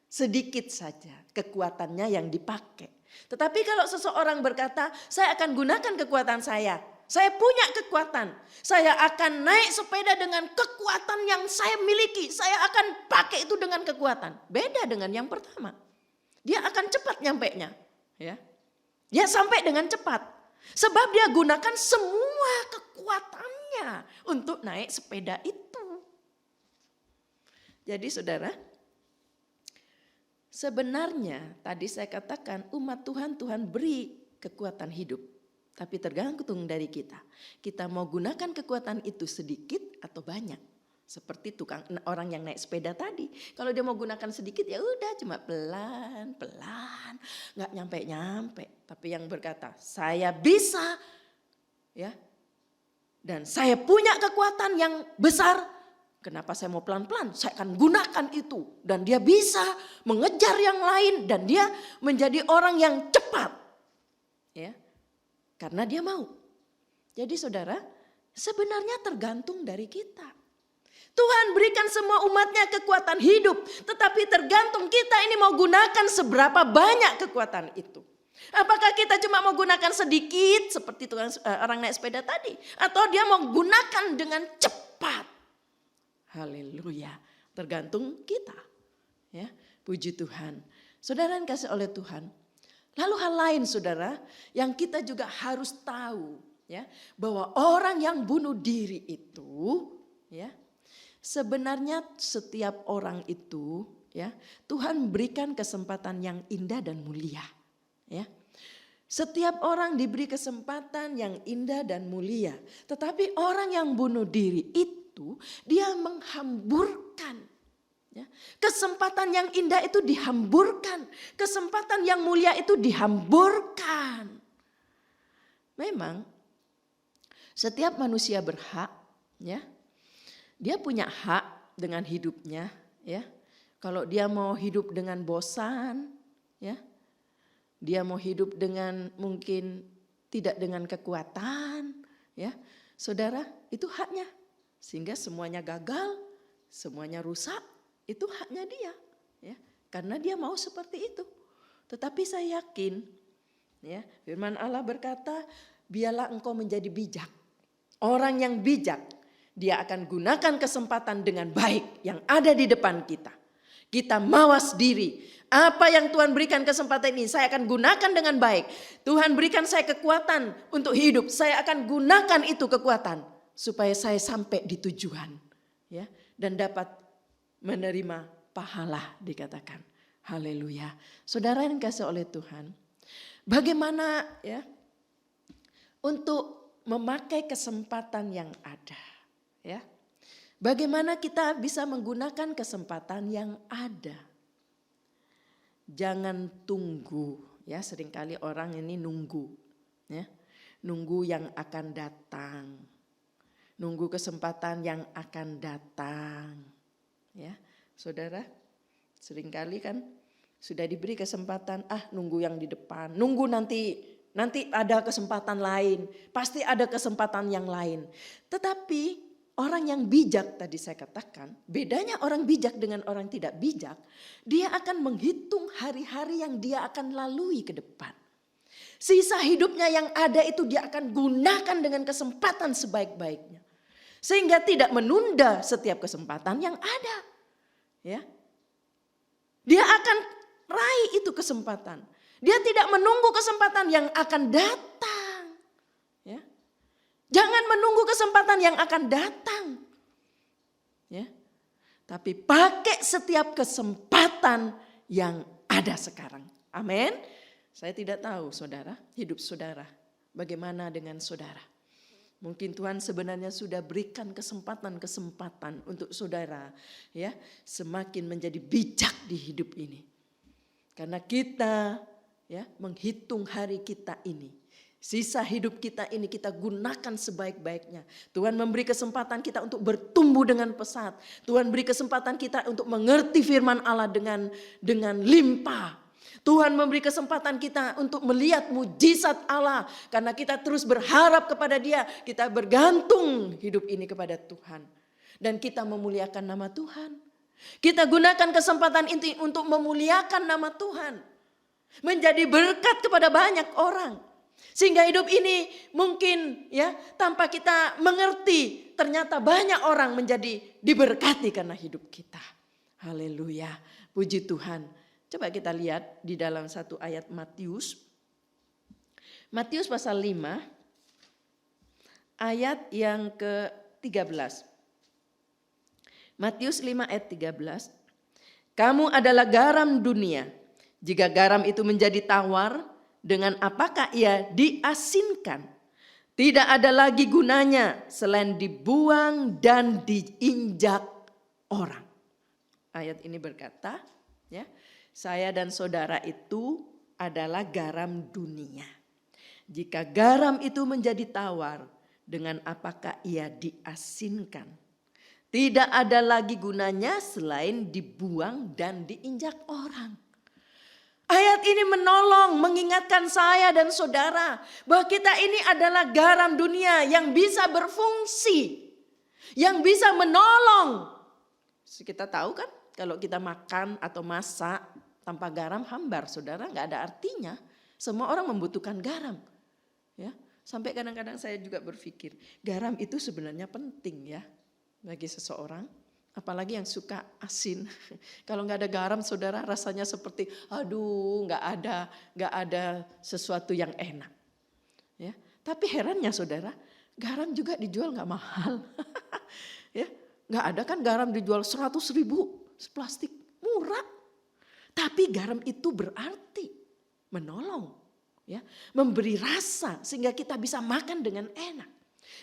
Sedikit saja kekuatannya yang dipakai. Tetapi kalau seseorang berkata, saya akan gunakan kekuatan saya punya kekuatan, saya akan naik sepeda dengan kekuatan yang saya miliki, saya akan pakai itu dengan kekuatan. Beda dengan yang pertama, dia akan cepat nyampainya, ya. Dia sampai dengan cepat, sebab dia gunakan semua kekuatannya untuk naik sepeda itu. Jadi saudara, sebenarnya tadi saya katakan umat Tuhan, Tuhan beri kekuatan hidup. Tapi tergantung dari kita. Kita mau gunakan kekuatan itu sedikit atau banyak. Seperti orang yang naik sepeda tadi. Kalau dia mau gunakan sedikit ya udah cuma pelan-pelan. Gak nyampe-nyampe. Tapi yang berkata saya bisa. Ya. Dan saya punya kekuatan yang besar. Kenapa saya mau pelan-pelan? Saya akan gunakan itu. Dan dia bisa mengejar yang lain. Dan dia menjadi orang yang cepat. Ya. Karena dia mau. Jadi saudara, sebenarnya tergantung dari kita. Tuhan berikan semua umatnya kekuatan hidup. Tetapi tergantung kita ini mau gunakan seberapa banyak kekuatan itu. Apakah kita cuma mau gunakan sedikit seperti orang naik sepeda tadi. Atau dia mau gunakan dengan cepat. Haleluya. Tergantung kita. Ya, puji Tuhan. Saudara yang kasih oleh Tuhan. Lalu hal lain saudara yang kita juga harus tahu ya, bahwa orang yang bunuh diri itu ya, sebenarnya setiap orang itu ya, Tuhan berikan kesempatan yang indah dan mulia ya. Setiap orang diberi kesempatan yang indah dan mulia, tetapi orang yang bunuh diri itu dia menghamburkan. Ya. Kesempatan yang indah itu dihamburkan. Kesempatan yang mulia itu dihamburkan. Memang setiap manusia berhak, ya. Dia punya hak dengan hidupnya, ya. Kalau dia mau hidup dengan bosan, ya. Dia mau hidup dengan mungkin tidak dengan kekuatan, ya. Saudara, itu haknya. Sehingga semuanya gagal, semuanya rusak. Itu haknya dia, ya, karena dia mau seperti itu. Tetapi saya yakin, ya, firman Allah berkata, biarlah engkau menjadi bijak. Orang yang bijak, dia akan gunakan kesempatan dengan baik yang ada di depan kita. Kita mawas diri. Apa yang Tuhan berikan kesempatan ini, saya akan gunakan dengan baik. Tuhan berikan saya kekuatan untuk hidup, saya akan gunakan itu kekuatan supaya saya sampai di tujuan, ya, dan dapat menerima pahala dikatakan. Haleluya. Saudara yang dikasihi oleh Tuhan, bagaimana ya untuk memakai kesempatan yang ada, ya. Bagaimana kita bisa menggunakan kesempatan yang ada? Jangan tunggu, ya, seringkali orang ini nunggu, ya. Nunggu yang akan datang. Nunggu kesempatan yang akan datang. Ya, saudara, seringkali kan sudah diberi kesempatan, nunggu yang di depan, nunggu nanti ada kesempatan lain, pasti ada kesempatan yang lain. Tetapi orang yang bijak tadi saya katakan, bedanya orang bijak dengan orang tidak bijak, dia akan menghitung hari-hari yang dia akan lalui ke depan. Sisa hidupnya yang ada itu dia akan gunakan dengan kesempatan sebaik-baiknya. Sehingga tidak menunda setiap kesempatan yang ada. Ya. Dia akan raih itu kesempatan. Dia tidak menunggu kesempatan yang akan datang. Ya. Jangan menunggu kesempatan yang akan datang. Ya. Tapi pakai setiap kesempatan yang ada sekarang. Amin. Saya tidak tahu saudara, hidup saudara. Bagaimana dengan saudara? Mungkin Tuhan sebenarnya sudah berikan kesempatan-kesempatan untuk saudara. Ya, semakin menjadi bijak di hidup ini. Karena kita ya menghitung hari kita ini. Sisa hidup kita ini kita gunakan sebaik-baiknya. Tuhan memberi kesempatan kita untuk bertumbuh dengan pesat. Tuhan beri kesempatan kita untuk mengerti firman Allah dengan limpah. Tuhan memberi kesempatan kita untuk melihat mujizat Allah. Karena kita terus berharap kepada Dia. Kita bergantung hidup ini kepada Tuhan. Dan kita memuliakan nama Tuhan. Kita gunakan kesempatan ini untuk memuliakan nama Tuhan. Menjadi berkat kepada banyak orang. Sehingga hidup ini mungkin ya tanpa kita mengerti. Ternyata banyak orang menjadi diberkati karena hidup kita. Haleluya. Puji Tuhan. Coba kita lihat di dalam satu ayat Matius. Matius pasal 5 ayat yang ke-13. Matius 5 ayat 13. Kamu adalah garam dunia. Jika garam itu menjadi tawar, dengan apakah ia diasinkan? Tidak ada lagi gunanya selain dibuang dan diinjak orang. Ayat ini berkata, ya, saya dan saudara itu adalah garam dunia. Jika garam itu menjadi tawar, dengan apakah ia diasinkan? Tidak ada lagi gunanya selain dibuang dan diinjak orang. Ayat ini menolong, mengingatkan saya dan saudara bahwa kita ini adalah garam dunia yang bisa berfungsi, yang bisa menolong. Kita tahu kan kalau kita makan atau masak tanpa garam hambar, saudara, nggak ada artinya. Semua orang membutuhkan garam. Ya, sampai kadang-kadang saya juga berpikir garam itu sebenarnya penting ya bagi seseorang. Apalagi yang suka asin. Kalau nggak ada garam, saudara, rasanya seperti aduh, nggak ada sesuatu yang enak. Ya, tapi herannya saudara, garam juga dijual nggak mahal. Ya, nggak ada kan garam dijual 100.000 plastik, murah. Tapi garam itu berarti menolong, ya, memberi rasa sehingga kita bisa makan dengan enak.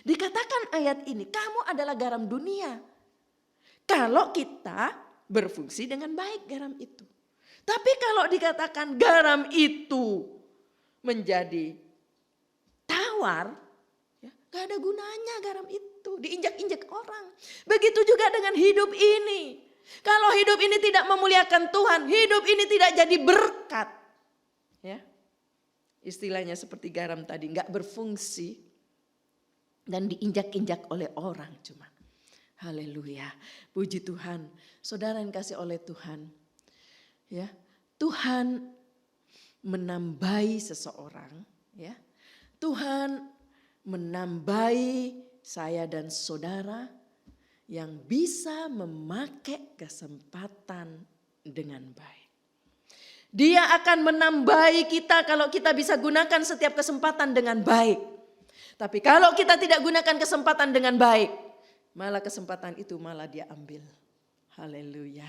Dikatakan ayat ini, kamu adalah garam dunia. Kalau kita berfungsi dengan baik garam itu. Tapi kalau dikatakan garam itu menjadi tawar, ya, gak ada gunanya garam itu, diinjak-injak orang. Begitu juga dengan hidup ini. Kalau hidup ini tidak memuliakan Tuhan, hidup ini tidak jadi berkat. Ya, istilahnya seperti garam tadi, gak berfungsi dan diinjak-injak oleh orang cuma. Haleluya, puji Tuhan. Saudara yang kasih oleh Tuhan, ya, Tuhan menambahi seseorang, ya. Tuhan menambahi saya dan saudara yang bisa memakai kesempatan dengan baik. Dia akan menambahi kita kalau kita bisa gunakan setiap kesempatan dengan baik. Tapi kalau kita tidak gunakan kesempatan dengan baik, malah kesempatan itu malah dia ambil. Haleluya.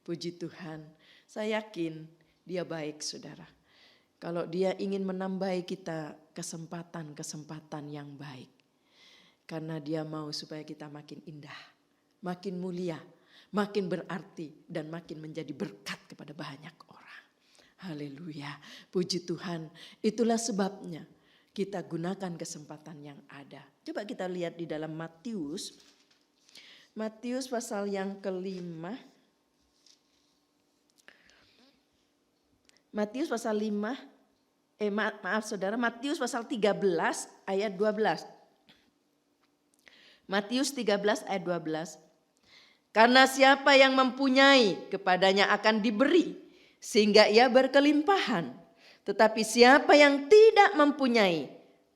Puji Tuhan. Saya yakin dia baik saudara. Kalau dia ingin menambahi kita kesempatan-kesempatan yang baik. Karena dia mau supaya kita makin indah. Makin mulia. Makin berarti. Dan makin menjadi berkat kepada banyak orang. Haleluya. Puji Tuhan. Itulah sebabnya kita gunakan kesempatan yang ada. Coba kita lihat di dalam Matius pasal yang ke-5. Matius pasal 5. Matius pasal 13 ayat 12. Matius 13 ayat 12. Karena siapa yang mempunyai, kepadanya akan diberi, sehingga ia berkelimpahan. Tetapi siapa yang tidak mempunyai,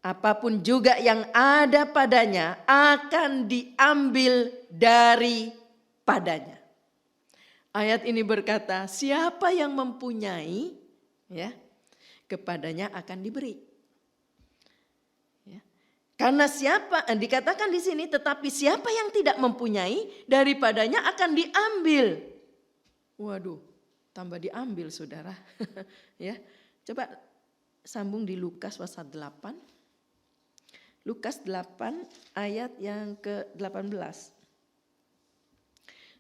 apapun juga yang ada padanya akan diambil daripadanya. Ayat ini berkata, siapa yang mempunyai, ya, kepadanya akan diberi. Ya. Karena siapa, dikatakan di sini, tetapi siapa yang tidak mempunyai, daripadanya akan diambil. Waduh, tambah diambil saudara. Ya, coba sambung di Lukas pasal 8. Lukas 8 ayat yang ke-18.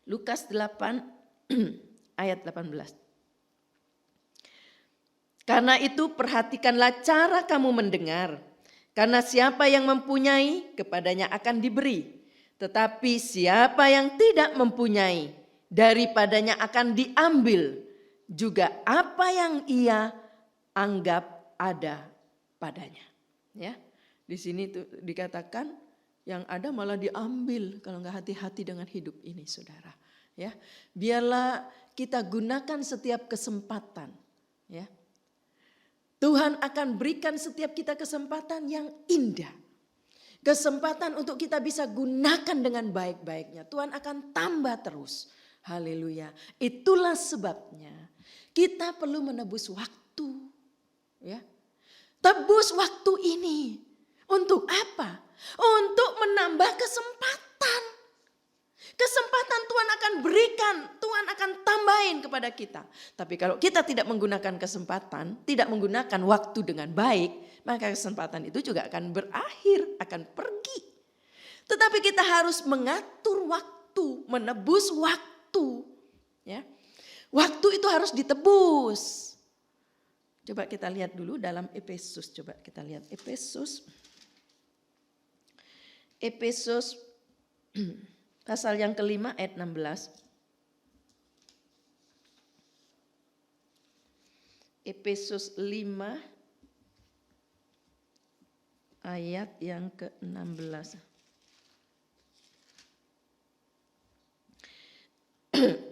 Lukas 8 ayat 18. Karena itu perhatikanlah cara kamu mendengar. Karena siapa yang mempunyai, kepadanya akan diberi. Tetapi siapa yang tidak mempunyai, daripadanya akan diambil juga apa yang ia anggap ada padanya. Ya, di sini tuh dikatakan yang ada malah diambil kalau nggak hati-hati dengan hidup ini, saudara. Ya, biarlah kita gunakan setiap kesempatan. Ya, Tuhan akan berikan setiap kita kesempatan yang indah. Kesempatan untuk kita bisa gunakan dengan baik-baiknya. Tuhan akan tambah terus. Haleluya. Itulah sebabnya kita perlu menebus waktu. Ya. Tebus waktu ini. Untuk apa? Untuk menambah kesempatan. Kesempatan Tuhan akan berikan, Tuhan akan tambahin kepada kita. Tapi kalau kita tidak menggunakan kesempatan, tidak menggunakan waktu dengan baik, maka kesempatan itu juga akan berakhir, akan pergi. Tetapi kita harus mengatur waktu, menebus waktu. Ya. Waktu itu harus ditebus. Coba kita lihat dulu dalam Efesus, coba kita lihat Efesus. Efesus pasal yang kelima ayat 16. Efesus 5 ayat yang ke-16.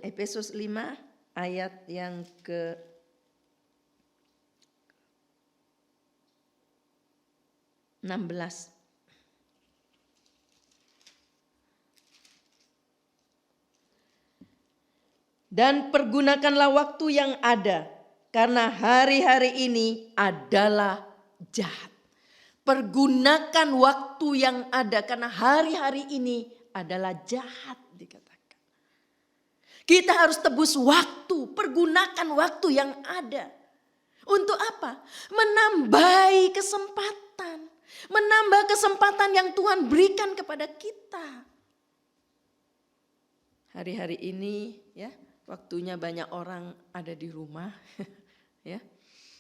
Efesus 5 ayat yang ke-16. Dan pergunakanlah waktu yang ada, karena hari-hari ini adalah jahat. Pergunakan waktu yang ada, karena hari-hari ini adalah jahat, dikatakan. Kita harus tebus waktu, pergunakan waktu yang ada. Untuk apa? Menambahi kesempatan. Menambah kesempatan yang Tuhan berikan kepada kita. Hari-hari ini ya, waktunya banyak orang ada di rumah, ya,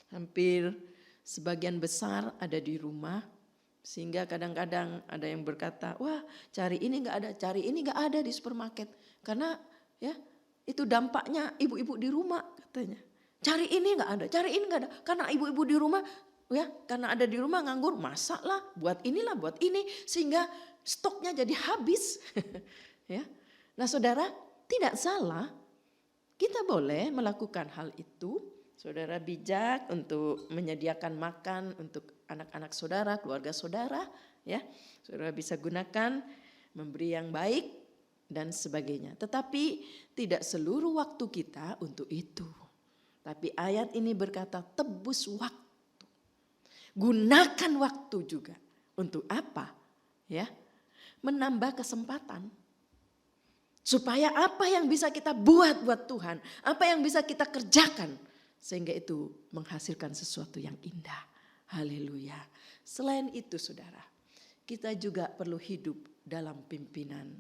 hampir sebagian besar ada di rumah, sehingga kadang-kadang ada yang berkata, wah cari ini nggak ada di supermarket, karena ya itu dampaknya ibu-ibu di rumah katanya. Cari ini nggak ada, karena ibu-ibu di rumah, ya karena ada di rumah nganggur, masaklah, buat inilah, buat ini, sehingga stoknya jadi habis, ya. Nah saudara, tidak salah. Kita boleh melakukan hal itu, saudara bijak untuk menyediakan makan untuk anak-anak saudara, keluarga saudara, ya. Saudara bisa gunakan memberi yang baik dan sebagainya. Tetapi tidak seluruh waktu kita untuk itu. Tapi ayat ini berkata tebus waktu. Gunakan waktu juga. Untuk apa? Ya. Menambah kesempatan. Supaya apa yang bisa kita buat Tuhan, apa yang bisa kita kerjakan, sehingga itu menghasilkan sesuatu yang indah. Haleluya. Selain itu saudara, kita juga perlu hidup dalam pimpinan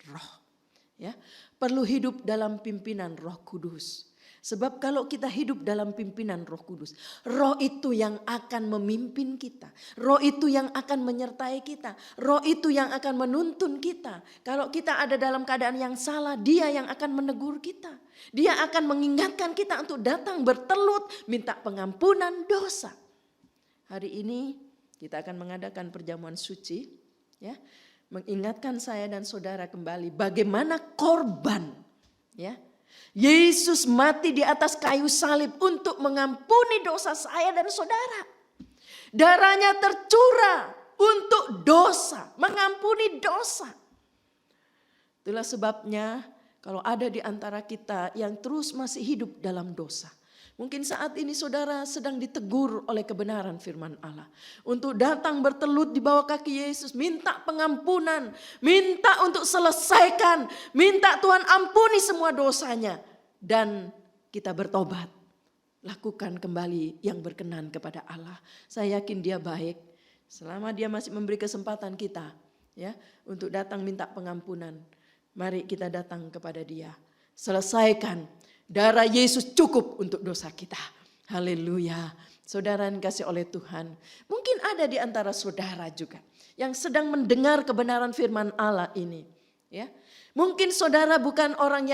Roh. Ya, perlu hidup dalam pimpinan Roh Kudus. Sebab kalau kita hidup dalam pimpinan Roh Kudus, Roh itu yang akan memimpin kita. Roh itu yang akan menyertai kita. Roh itu yang akan menuntun kita. Kalau kita ada dalam keadaan yang salah, Dia yang akan menegur kita. Dia akan mengingatkan kita untuk datang bertelut, minta pengampunan dosa. Hari ini kita akan mengadakan perjamuan suci, ya. mengingatkan saya dan saudara kembali bagaimana korban, ya. Yesus mati di atas kayu salib untuk mengampuni dosa saya dan saudara. Darahnya tercurah untuk dosa, mengampuni dosa. Itulah sebabnya kalau ada di antara kita yang terus masih hidup dalam dosa, mungkin saat ini saudara sedang ditegur oleh kebenaran firman Allah. Untuk datang bertelut di bawah kaki Yesus, minta pengampunan, minta untuk selesaikan, minta Tuhan ampuni semua dosanya. Dan kita bertobat, lakukan kembali yang berkenan kepada Allah. Saya yakin Dia baik, selama Dia masih memberi kesempatan kita, ya, untuk datang minta pengampunan. Mari kita datang kepada Dia, selesaikan. Darah Yesus cukup untuk dosa kita. Haleluya. Saudara yang kasih oleh Tuhan, mungkin ada di antara saudara juga yang sedang mendengar kebenaran firman Allah ini, ya. Mungkin saudara bukan orang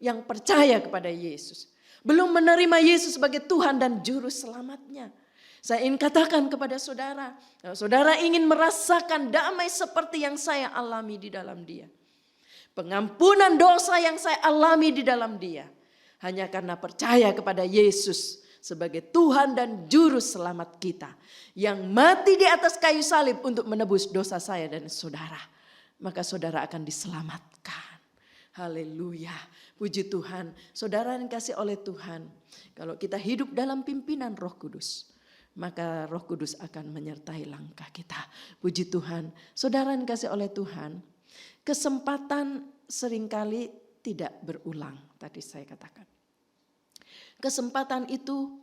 yang percaya kepada Yesus, belum menerima Yesus sebagai Tuhan dan juru selamatnya. Saya ingin katakan kepada saudara, kalau saudara ingin merasakan damai seperti yang saya alami di dalam Dia, pengampunan dosa yang saya alami di dalam Dia, hanya karena percaya kepada Yesus sebagai Tuhan dan Juru Selamat kita, yang mati di atas kayu salib untuk menebus dosa saya dan saudara, maka saudara akan diselamatkan. Haleluya, puji Tuhan. Saudara yang kasih oleh Tuhan, kalau kita hidup dalam pimpinan Roh Kudus, maka Roh Kudus akan menyertai langkah kita. Puji Tuhan. Saudara yang kasih oleh Tuhan, kesempatan seringkali tidak berulang, tadi saya katakan. Kesempatan itu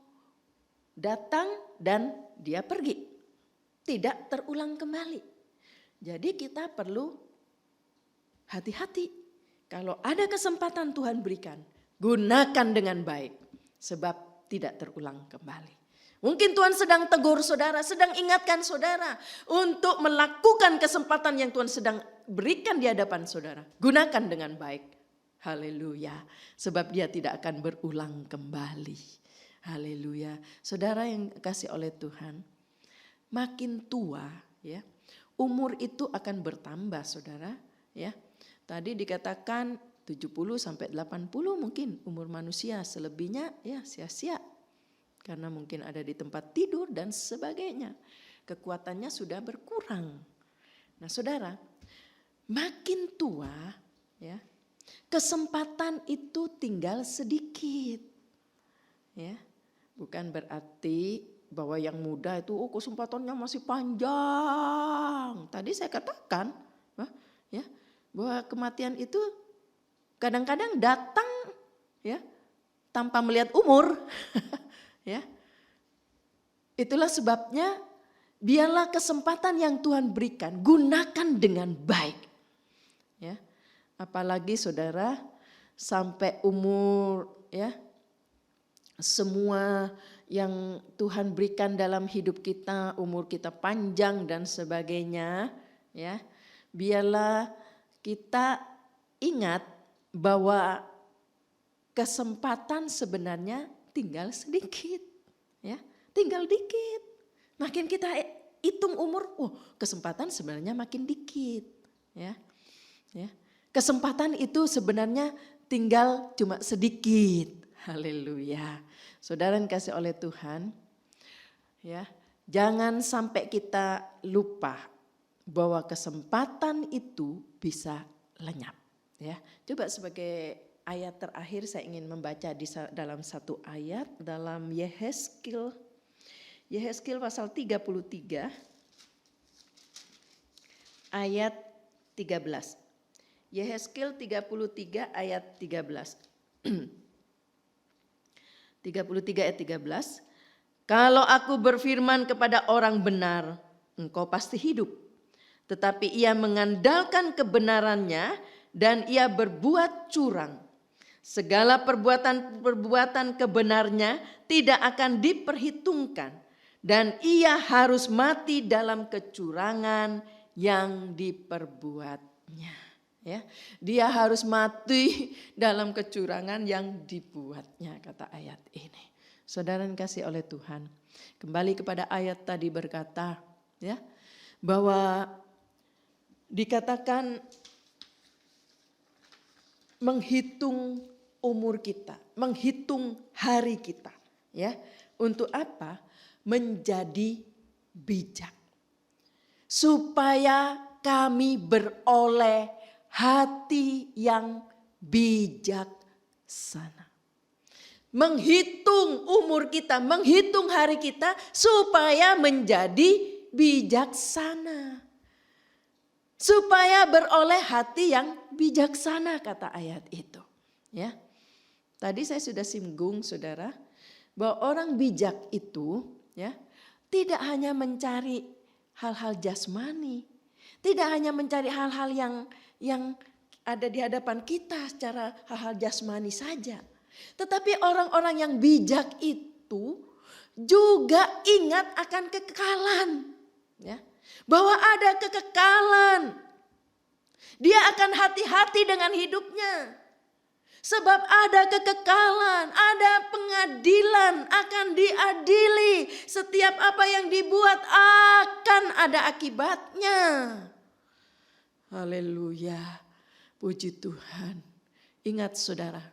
datang dan dia pergi, tidak terulang kembali. Jadi kita perlu hati-hati. Kalau ada kesempatan Tuhan berikan, gunakan dengan baik, sebab tidak terulang kembali. Mungkin Tuhan sedang tegur saudara, sedang ingatkan saudara untuk melakukan kesempatan yang Tuhan sedang berikan di hadapan saudara. Gunakan dengan baik. Haleluya. Sebab dia tidak akan berulang kembali. Haleluya. Saudara yang kasih oleh Tuhan, makin tua, ya, umur itu akan bertambah, saudara, ya. Tadi dikatakan 70 sampai 80 mungkin umur manusia, selebihnya ya sia-sia. Karena mungkin ada di tempat tidur dan sebagainya. Kekuatannya sudah berkurang. Nah, saudara, makin tua, ya, kesempatan itu tinggal sedikit. Ya, bukan berarti bahwa yang muda itu kesempatannya masih panjang. Tadi saya katakan, ya, bahwa kematian itu kadang-kadang datang, ya, tanpa melihat umur. Ya. Itulah sebabnya biarlah kesempatan yang Tuhan berikan, gunakan dengan baik. Ya. Apalagi saudara sampai umur, ya, semua yang Tuhan berikan dalam hidup kita, umur kita panjang dan sebagainya, ya. Biarlah kita ingat bahwa kesempatan sebenarnya tinggal sedikit, ya, tinggal dikit. Makin kita hitung umur, kesempatan sebenarnya makin dikit, ya, ya. Kesempatan itu sebenarnya tinggal cuma sedikit. Haleluya. Saudara yang kasih oleh Tuhan, ya, jangan sampai kita lupa bahwa kesempatan itu bisa lenyap, ya. Coba sebagai ayat terakhir saya ingin membaca dalam satu ayat dalam Yehezkiel pasal 33 ayat 13. Yehezkiel 33 ayat 13. 33 ayat 13. Kalau aku berfirman kepada orang benar, engkau pasti hidup. Tetapi ia mengandalkan kebenarannya dan ia berbuat curang. Segala perbuatan kebenarnya tidak akan diperhitungkan. Dan ia harus mati dalam kecurangan yang diperbuatnya. Ya, dia harus mati dalam kecurangan yang dibuatnya, kata ayat ini. Saudara yang kasih oleh Tuhan, kembali kepada ayat tadi berkata, ya, bahwa dikatakan menghitung umur kita, menghitung hari kita, ya. Untuk apa? Menjadi bijak. Supaya kami beroleh hati yang bijaksana. Menghitung umur kita, menghitung hari kita supaya menjadi bijaksana. Supaya beroleh hati yang bijaksana, kata ayat itu. Ya. Tadi saya sudah singgung, saudara, bahwa orang bijak itu, ya, tidak hanya mencari hal-hal jasmani, tidak hanya mencari hal-hal yang ada di hadapan kita secara hal-hal jasmani saja. Tetapi orang-orang yang bijak itu juga ingat akan kekekalan, ya. Bahwa ada kekekalan. Dia akan hati-hati dengan hidupnya. Sebab ada kekekalan, ada pengadilan, akan diadili. Setiap apa yang dibuat akan ada akibatnya. Haleluya, puji Tuhan. Ingat saudara,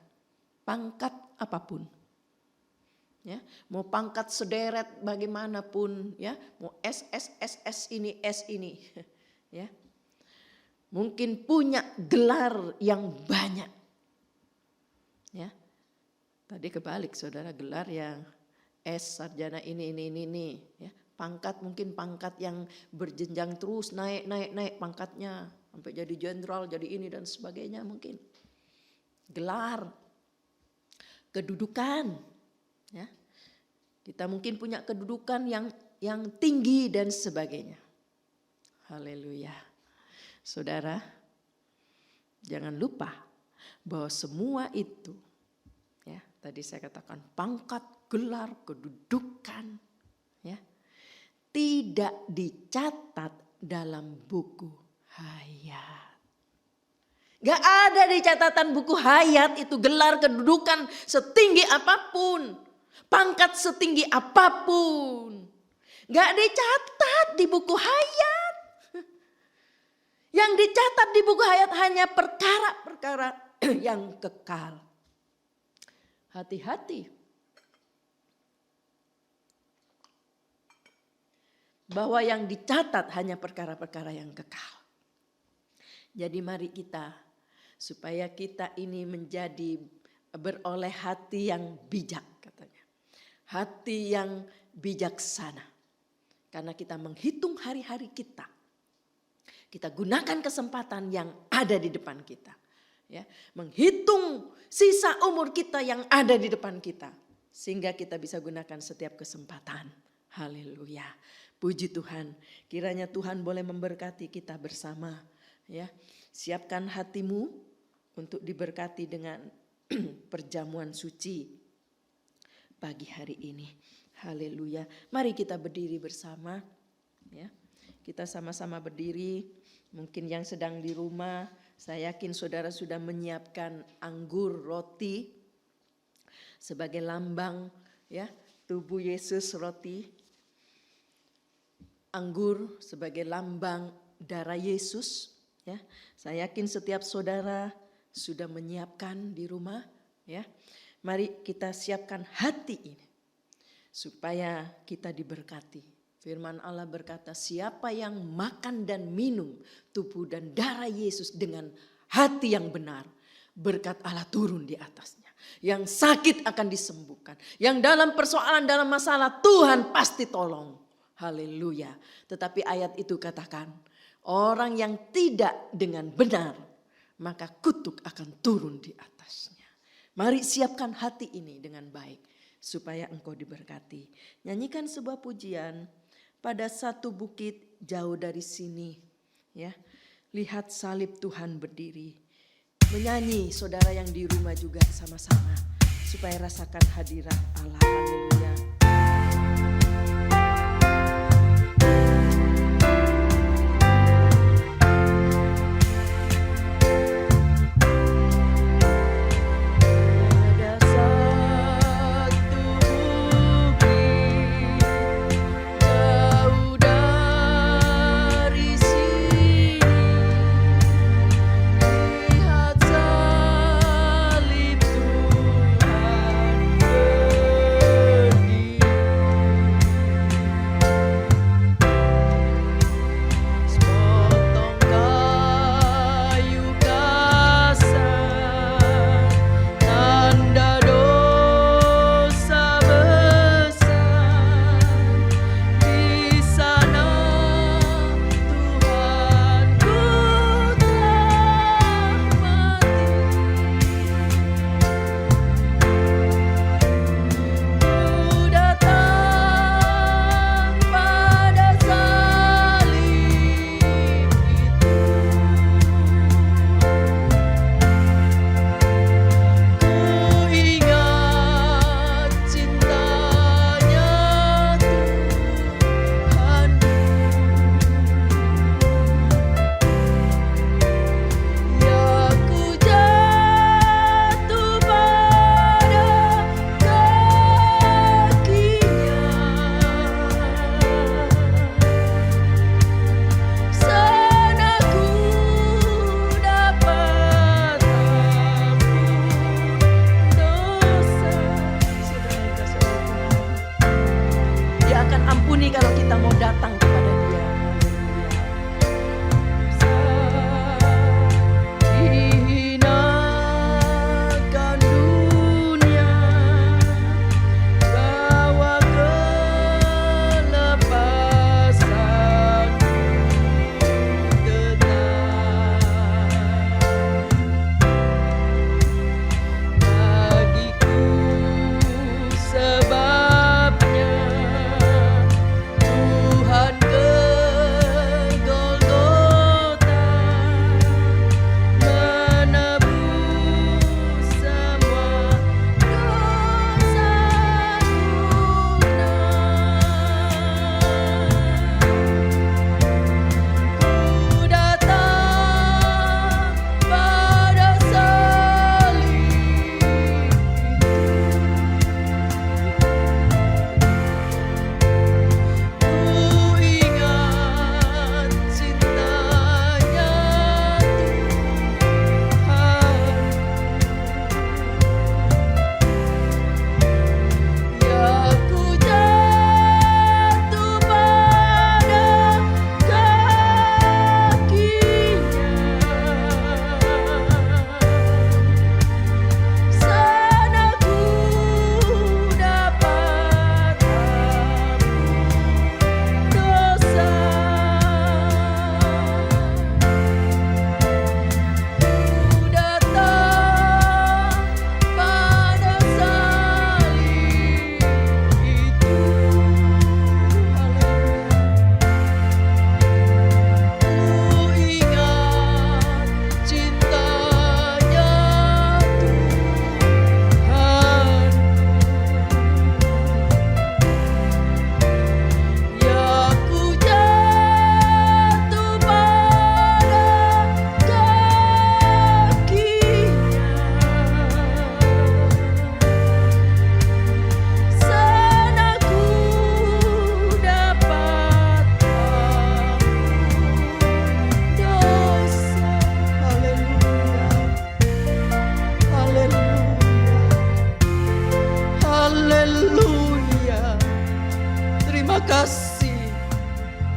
pangkat apapun. Ya, mau pangkat sederet bagaimanapun, ya, mau S ini, S ini, ya. Mungkin punya gelar yang banyak. Ya. Tadi kebalik saudara, gelar yang S, sarjana ini, ya. Pangkat mungkin pangkat yang berjenjang terus naik pangkatnya sampai jadi jenderal, jadi ini dan sebagainya mungkin. Gelar, kedudukan. Ya. Kita mungkin punya kedudukan yang tinggi dan sebagainya. Haleluya. Saudara, jangan lupa bahwa semua itu, ya, tadi saya katakan pangkat, gelar, kedudukan, ya, tidak dicatat dalam buku hayat. Gak ada di catatan buku hayat itu gelar, kedudukan setinggi apapun. Pangkat setinggi apapun. Gak dicatat di buku hayat. Yang dicatat di buku hayat hanya perkara-perkara yang kekal. Hati-hati. Bahwa yang dicatat hanya perkara-perkara yang kekal. Jadi mari kita, supaya kita ini menjadi beroleh hati yang bijak katanya. Hati yang bijaksana. Karena kita menghitung hari-hari kita. Kita gunakan kesempatan yang ada di depan kita. Ya, menghitung sisa umur kita yang ada di depan kita. Sehingga kita bisa gunakan setiap kesempatan. Haleluya. Puji Tuhan. Kiranya Tuhan boleh memberkati kita bersama. Ya, siapkan hatimu untuk diberkati dengan perjamuan suci pagi hari ini. Haleluya. Mari kita berdiri bersama. Ya, kita sama-sama berdiri. Mungkin yang sedang di rumah, saya yakin saudara sudah menyiapkan anggur, roti sebagai lambang, ya, tubuh Yesus, roti. Anggur sebagai lambang darah Yesus. Ya, saya yakin setiap saudara sudah menyiapkan di rumah, ya. Mari kita siapkan hati ini supaya kita diberkati. Firman Allah berkata, siapa yang makan dan minum tubuh dan darah Yesus dengan hati yang benar, berkat Allah turun di atasnya. Yang sakit akan disembuhkan. Yang dalam persoalan, dalam masalah, Tuhan pasti tolong. Haleluya. Tetapi ayat itu katakan, orang yang tidak dengan benar, maka kutuk akan turun di atasnya. Mari siapkan hati ini dengan baik, supaya engkau diberkati. Nyanyikan sebuah pujian, pada satu bukit jauh dari sini. Ya, lihat salib Tuhan berdiri. Menyanyi saudara yang di rumah juga sama-sama, supaya rasakan hadirat Allah. Haleluya.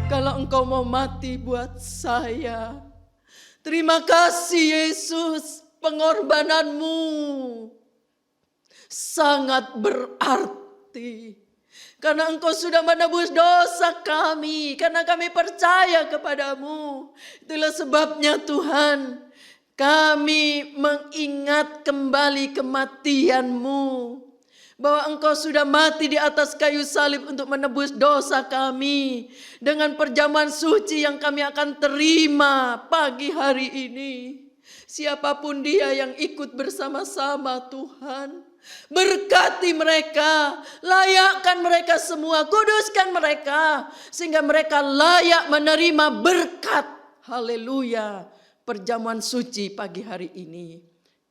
kalau Engkau mau mati buat saya. Terima kasih Yesus, pengorbananmu sangat berarti. Karena Engkau sudah menebus dosa kami, karena kami percaya kepadamu. Itulah sebabnya Tuhan, kami mengingat kembali kematian-Mu. Bahwa Engkau sudah mati di atas kayu salib untuk menebus dosa kami. Dengan perjamuan suci yang kami akan terima pagi hari ini. Siapapun dia yang ikut bersama-sama Tuhan, berkati mereka, layakkan mereka semua, kuduskan mereka, sehingga mereka layak menerima berkat. Haleluya, perjamuan suci pagi hari ini.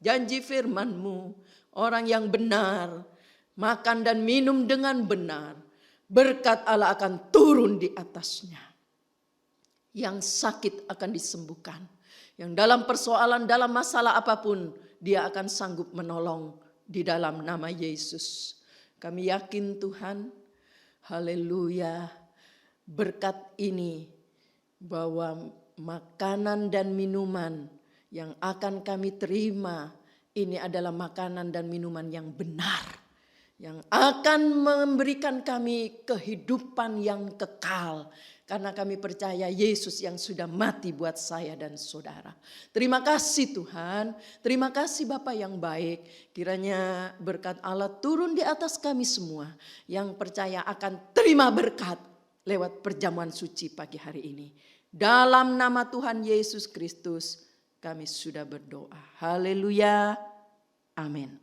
Janji firman-Mu, orang yang benar, makan dan minum dengan benar, berkat Allah akan turun di atasnya. Yang sakit akan disembuhkan. Yang dalam persoalan, dalam masalah apapun, dia akan sanggup menolong di dalam nama Yesus. Kami yakin Tuhan, haleluya, berkat ini bahwa makanan dan minuman yang akan kami terima, ini adalah makanan dan minuman yang benar, yang akan memberikan kami kehidupan yang kekal. Karena kami percaya Yesus yang sudah mati buat saya dan saudara. Terima kasih Tuhan, terima kasih Bapa yang baik. Kiranya berkat Allah turun di atas kami semua yang percaya akan terima berkat lewat perjamuan suci pagi hari ini. Dalam nama Tuhan Yesus Kristus kami sudah berdoa. Haleluya, amin.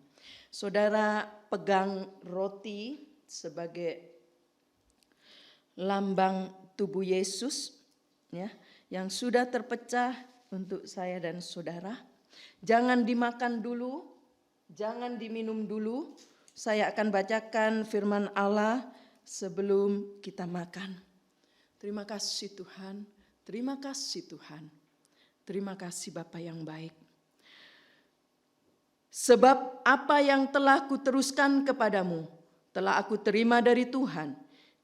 Saudara pegang roti sebagai lambang tubuh Yesus ya, yang sudah terpecah untuk saya dan saudara. Jangan dimakan dulu, jangan diminum dulu. Saya akan bacakan firman Allah sebelum kita makan. Terima kasih Tuhan, terima kasih Tuhan. Terima kasih Bapa yang baik. Sebab apa yang telah kuteruskan kepadamu telah aku terima dari Tuhan,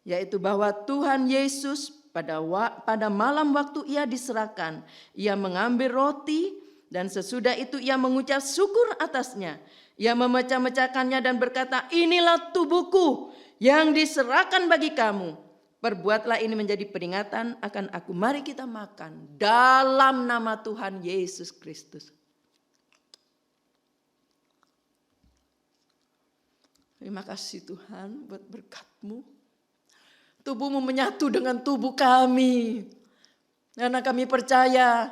yaitu bahwa Tuhan Yesus pada malam waktu ia diserahkan, ia mengambil roti dan sesudah itu ia mengucap syukur atasnya. Ia memecah-mecahkannya dan berkata, inilah tubuhku yang diserahkan bagi kamu. Perbuatlah ini menjadi peringatan akan aku. Mari kita makan dalam nama Tuhan Yesus Kristus. Terima kasih Tuhan buat berkat-Mu. Tubuh-Mu menyatu dengan tubuh kami. Karena kami percaya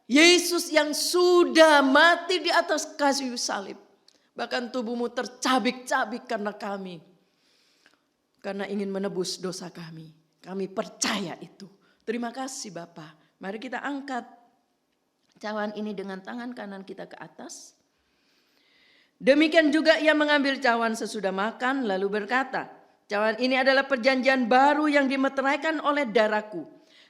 Yesus yang sudah mati di atas kayu salib. Bahkan tubuh-Mu tercabik-cabik karena kami. Karena ingin menebus dosa kami. Kami percaya itu. Terima kasih Bapa. Mari kita angkat cawan ini dengan tangan kanan kita ke atas. Demikian juga ia mengambil cawan sesudah makan lalu berkata, cawan ini adalah perjanjian baru yang dimeteraikan oleh darahku.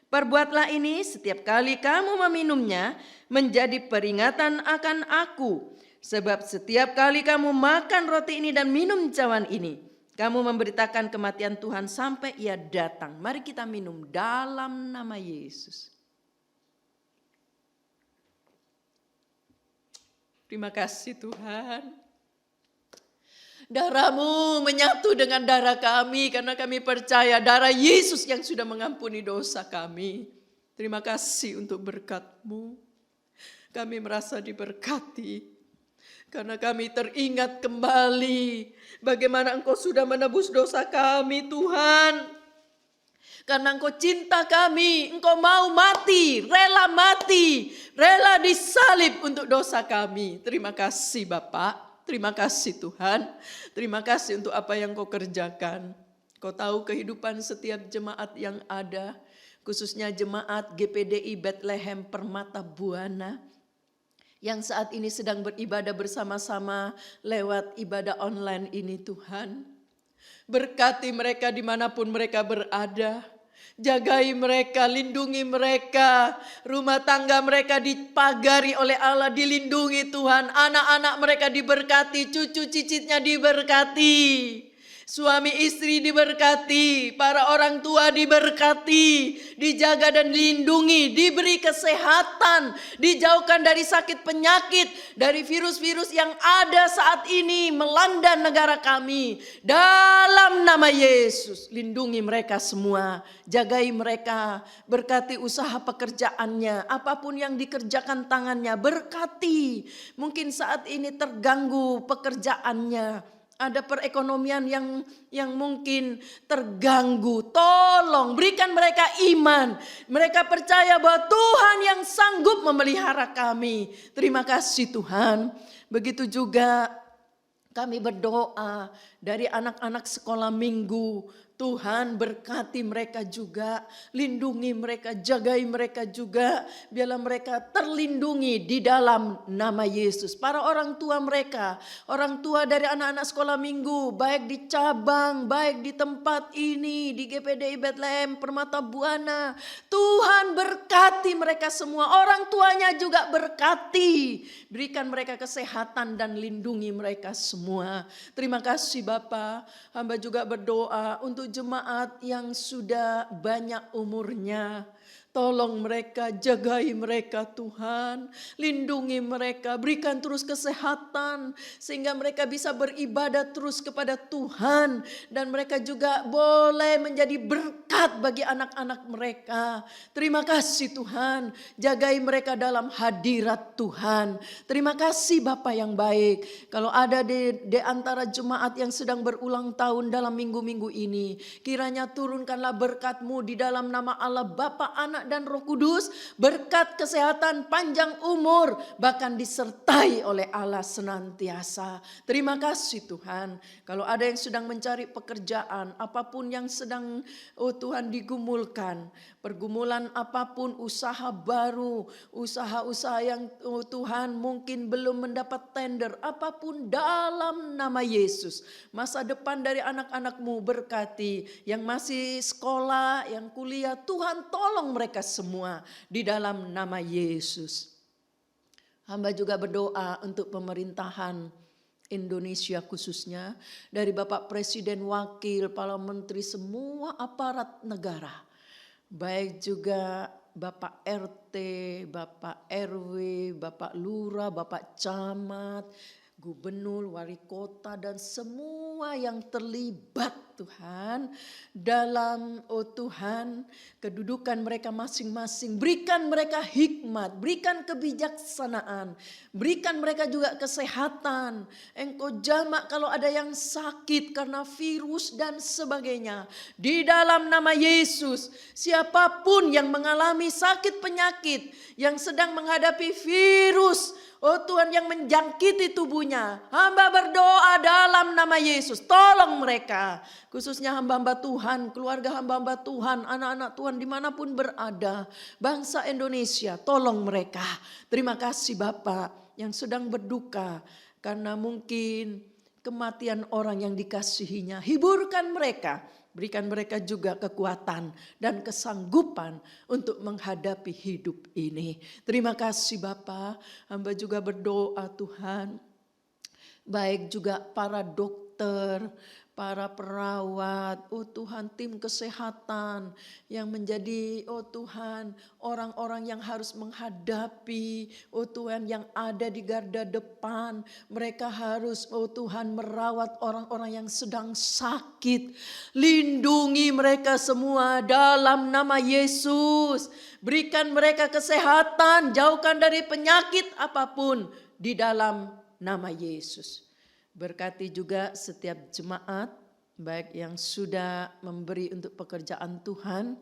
Perbuatlah ini setiap kali kamu meminumnya menjadi peringatan akan aku. Sebab setiap kali kamu makan roti ini dan minum cawan ini, kamu memberitakan kematian Tuhan sampai ia datang. Mari kita minum dalam nama Yesus. Terima kasih Tuhan. Darah-Mu menyatu dengan darah kami karena kami percaya darah Yesus yang sudah mengampuni dosa kami. Terima kasih untuk berkat-Mu. Kami merasa diberkati karena kami teringat kembali bagaimana Engkau sudah menebus dosa kami Tuhan. Karena Engkau cinta kami, Engkau mau mati, rela disalib untuk dosa kami. Terima kasih Bapak, terima kasih Tuhan, terima kasih untuk apa yang Kau kerjakan. Kau tahu kehidupan setiap jemaat yang ada, khususnya jemaat GPDI Bethlehem Permata Buana, yang saat ini sedang beribadah bersama-sama lewat ibadah online ini Tuhan. Berkati mereka dimanapun mereka berada. Jagai mereka, lindungi mereka. Rumah tangga mereka dipagari oleh Allah, dilindungi Tuhan. Anak-anak mereka diberkati, cucu cicitnya diberkati. Suami istri diberkati, para orang tua diberkati, dijaga dan dilindungi, diberi kesehatan, dijauhkan dari sakit penyakit, dari virus-virus yang ada saat ini melanda negara kami. Dalam nama Yesus, lindungi mereka semua, jagai mereka, berkati usaha pekerjaannya, apapun yang dikerjakan tangannya, berkati. Mungkin saat ini terganggu pekerjaannya, ada perekonomian yang mungkin terganggu. Tolong berikan mereka iman. Mereka percaya bahwa Tuhan yang sanggup memelihara kami. Terima kasih Tuhan. Begitu juga kami berdoa dari anak-anak sekolah minggu. Tuhan berkati mereka juga, lindungi mereka, jagai mereka juga. Biarlah mereka terlindungi di dalam nama Yesus. Para orang tua mereka, orang tua dari anak-anak sekolah minggu, baik di cabang, baik di tempat ini, di GPDI Bethlehem, Permata Buana. Tuhan berkati mereka semua, orang tuanya juga berkati. Berikan mereka kesehatan dan lindungi mereka semua. Terima kasih Bapa. Hamba juga berdoa untuk jemaat yang sudah banyak umurnya. Tolong mereka, jagai mereka Tuhan. Lindungi mereka, berikan terus kesehatan. Sehingga mereka bisa beribadah terus kepada Tuhan. Dan mereka juga boleh menjadi berkat bagi anak-anak mereka. Terima kasih Tuhan. Jagai mereka dalam hadirat Tuhan. Terima kasih Bapa yang baik. Kalau ada di antara jemaat yang sedang berulang tahun dalam minggu-minggu ini. Kiranya turunkanlah berkat-Mu di dalam nama Allah Bapa, Anak, dan Roh Kudus, berkat kesehatan, panjang umur, bahkan disertai oleh Allah senantiasa. Terima kasih Tuhan. Kalau ada yang sedang mencari pekerjaan, apapun yang sedang Tuhan digumulkan, pergumulan apapun, usaha baru, usaha-usaha yang Tuhan mungkin belum mendapat tender, apapun dalam nama Yesus. Masa depan dari anak-anak-Mu berkati, yang masih sekolah, yang kuliah, Tuhan tolong mereka semua di dalam nama Yesus. Hamba juga berdoa untuk pemerintahan Indonesia khususnya, dari Bapak Presiden, Wakil, para menteri, semua aparat negara. Baik juga Bapak RT, Bapak RW, Bapak Lurah, Bapak Camat, Gubernur, Wali Kota, dan semua yang terlibat Tuhan dalam Tuhan kedudukan mereka masing-masing. Berikan mereka hikmat, berikan kebijaksanaan, berikan mereka juga kesehatan. Engkau jamak kalau ada yang sakit karena virus dan sebagainya. Di dalam nama Yesus, siapapun yang mengalami sakit penyakit, yang sedang menghadapi virus, oh Tuhan, yang menjangkiti tubuhnya, hamba berdoa dalam nama Yesus, tolong mereka. Khususnya hamba-hamba Tuhan, keluarga hamba-hamba Tuhan, anak-anak Tuhan dimanapun berada, bangsa Indonesia, tolong mereka. Terima kasih Bapak yang sedang berduka karena mungkin kematian orang yang dikasihinya. Hiburkan mereka. Berikan mereka juga kekuatan dan kesanggupan untuk menghadapi hidup ini. Terima kasih Bapa. Hamba juga berdoa Tuhan. Baik juga para dokter, para perawat, oh Tuhan, tim kesehatan yang menjadi, oh Tuhan, orang-orang yang harus menghadapi, oh Tuhan, yang ada di garda depan. Mereka harus, oh Tuhan, merawat orang-orang yang sedang sakit. Lindungi mereka semua dalam nama Yesus. Berikan mereka kesehatan, jauhkan dari penyakit apapun di dalam nama Yesus. Berkati juga setiap jemaat, baik yang sudah memberi untuk pekerjaan Tuhan,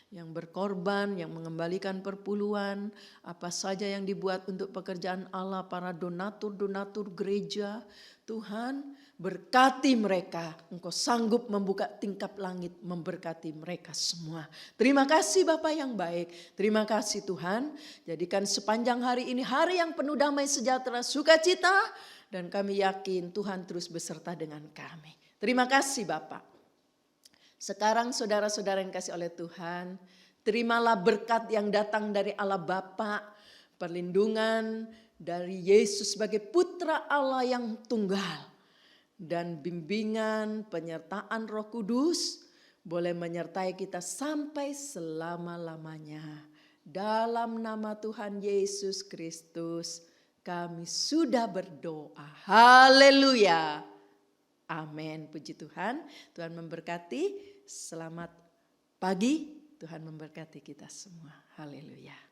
yang berkorban, yang mengembalikan perpuluhan, apa saja yang dibuat untuk pekerjaan Allah, para donatur-donatur gereja. Tuhan, berkati mereka. Engkau sanggup membuka tingkap langit, memberkati mereka semua. Terima kasih Bapa yang baik. Terima kasih Tuhan. Jadikan sepanjang hari ini hari yang penuh damai sejahtera, sukacita. Dan kami yakin Tuhan terus beserta dengan kami. Terima kasih Bapak. Sekarang saudara-saudara yang kasih oleh Tuhan, terimalah berkat yang datang dari Allah Bapa, perlindungan dari Yesus sebagai putra Allah yang tunggal. dan bimbingan penyertaan Roh Kudus boleh menyertai kita sampai selama-lamanya. Dalam nama Tuhan Yesus Kristus kami sudah berdoa. Haleluya. Amin. Puji Tuhan. Tuhan memberkati. Selamat pagi. Tuhan memberkati kita semua. Haleluya.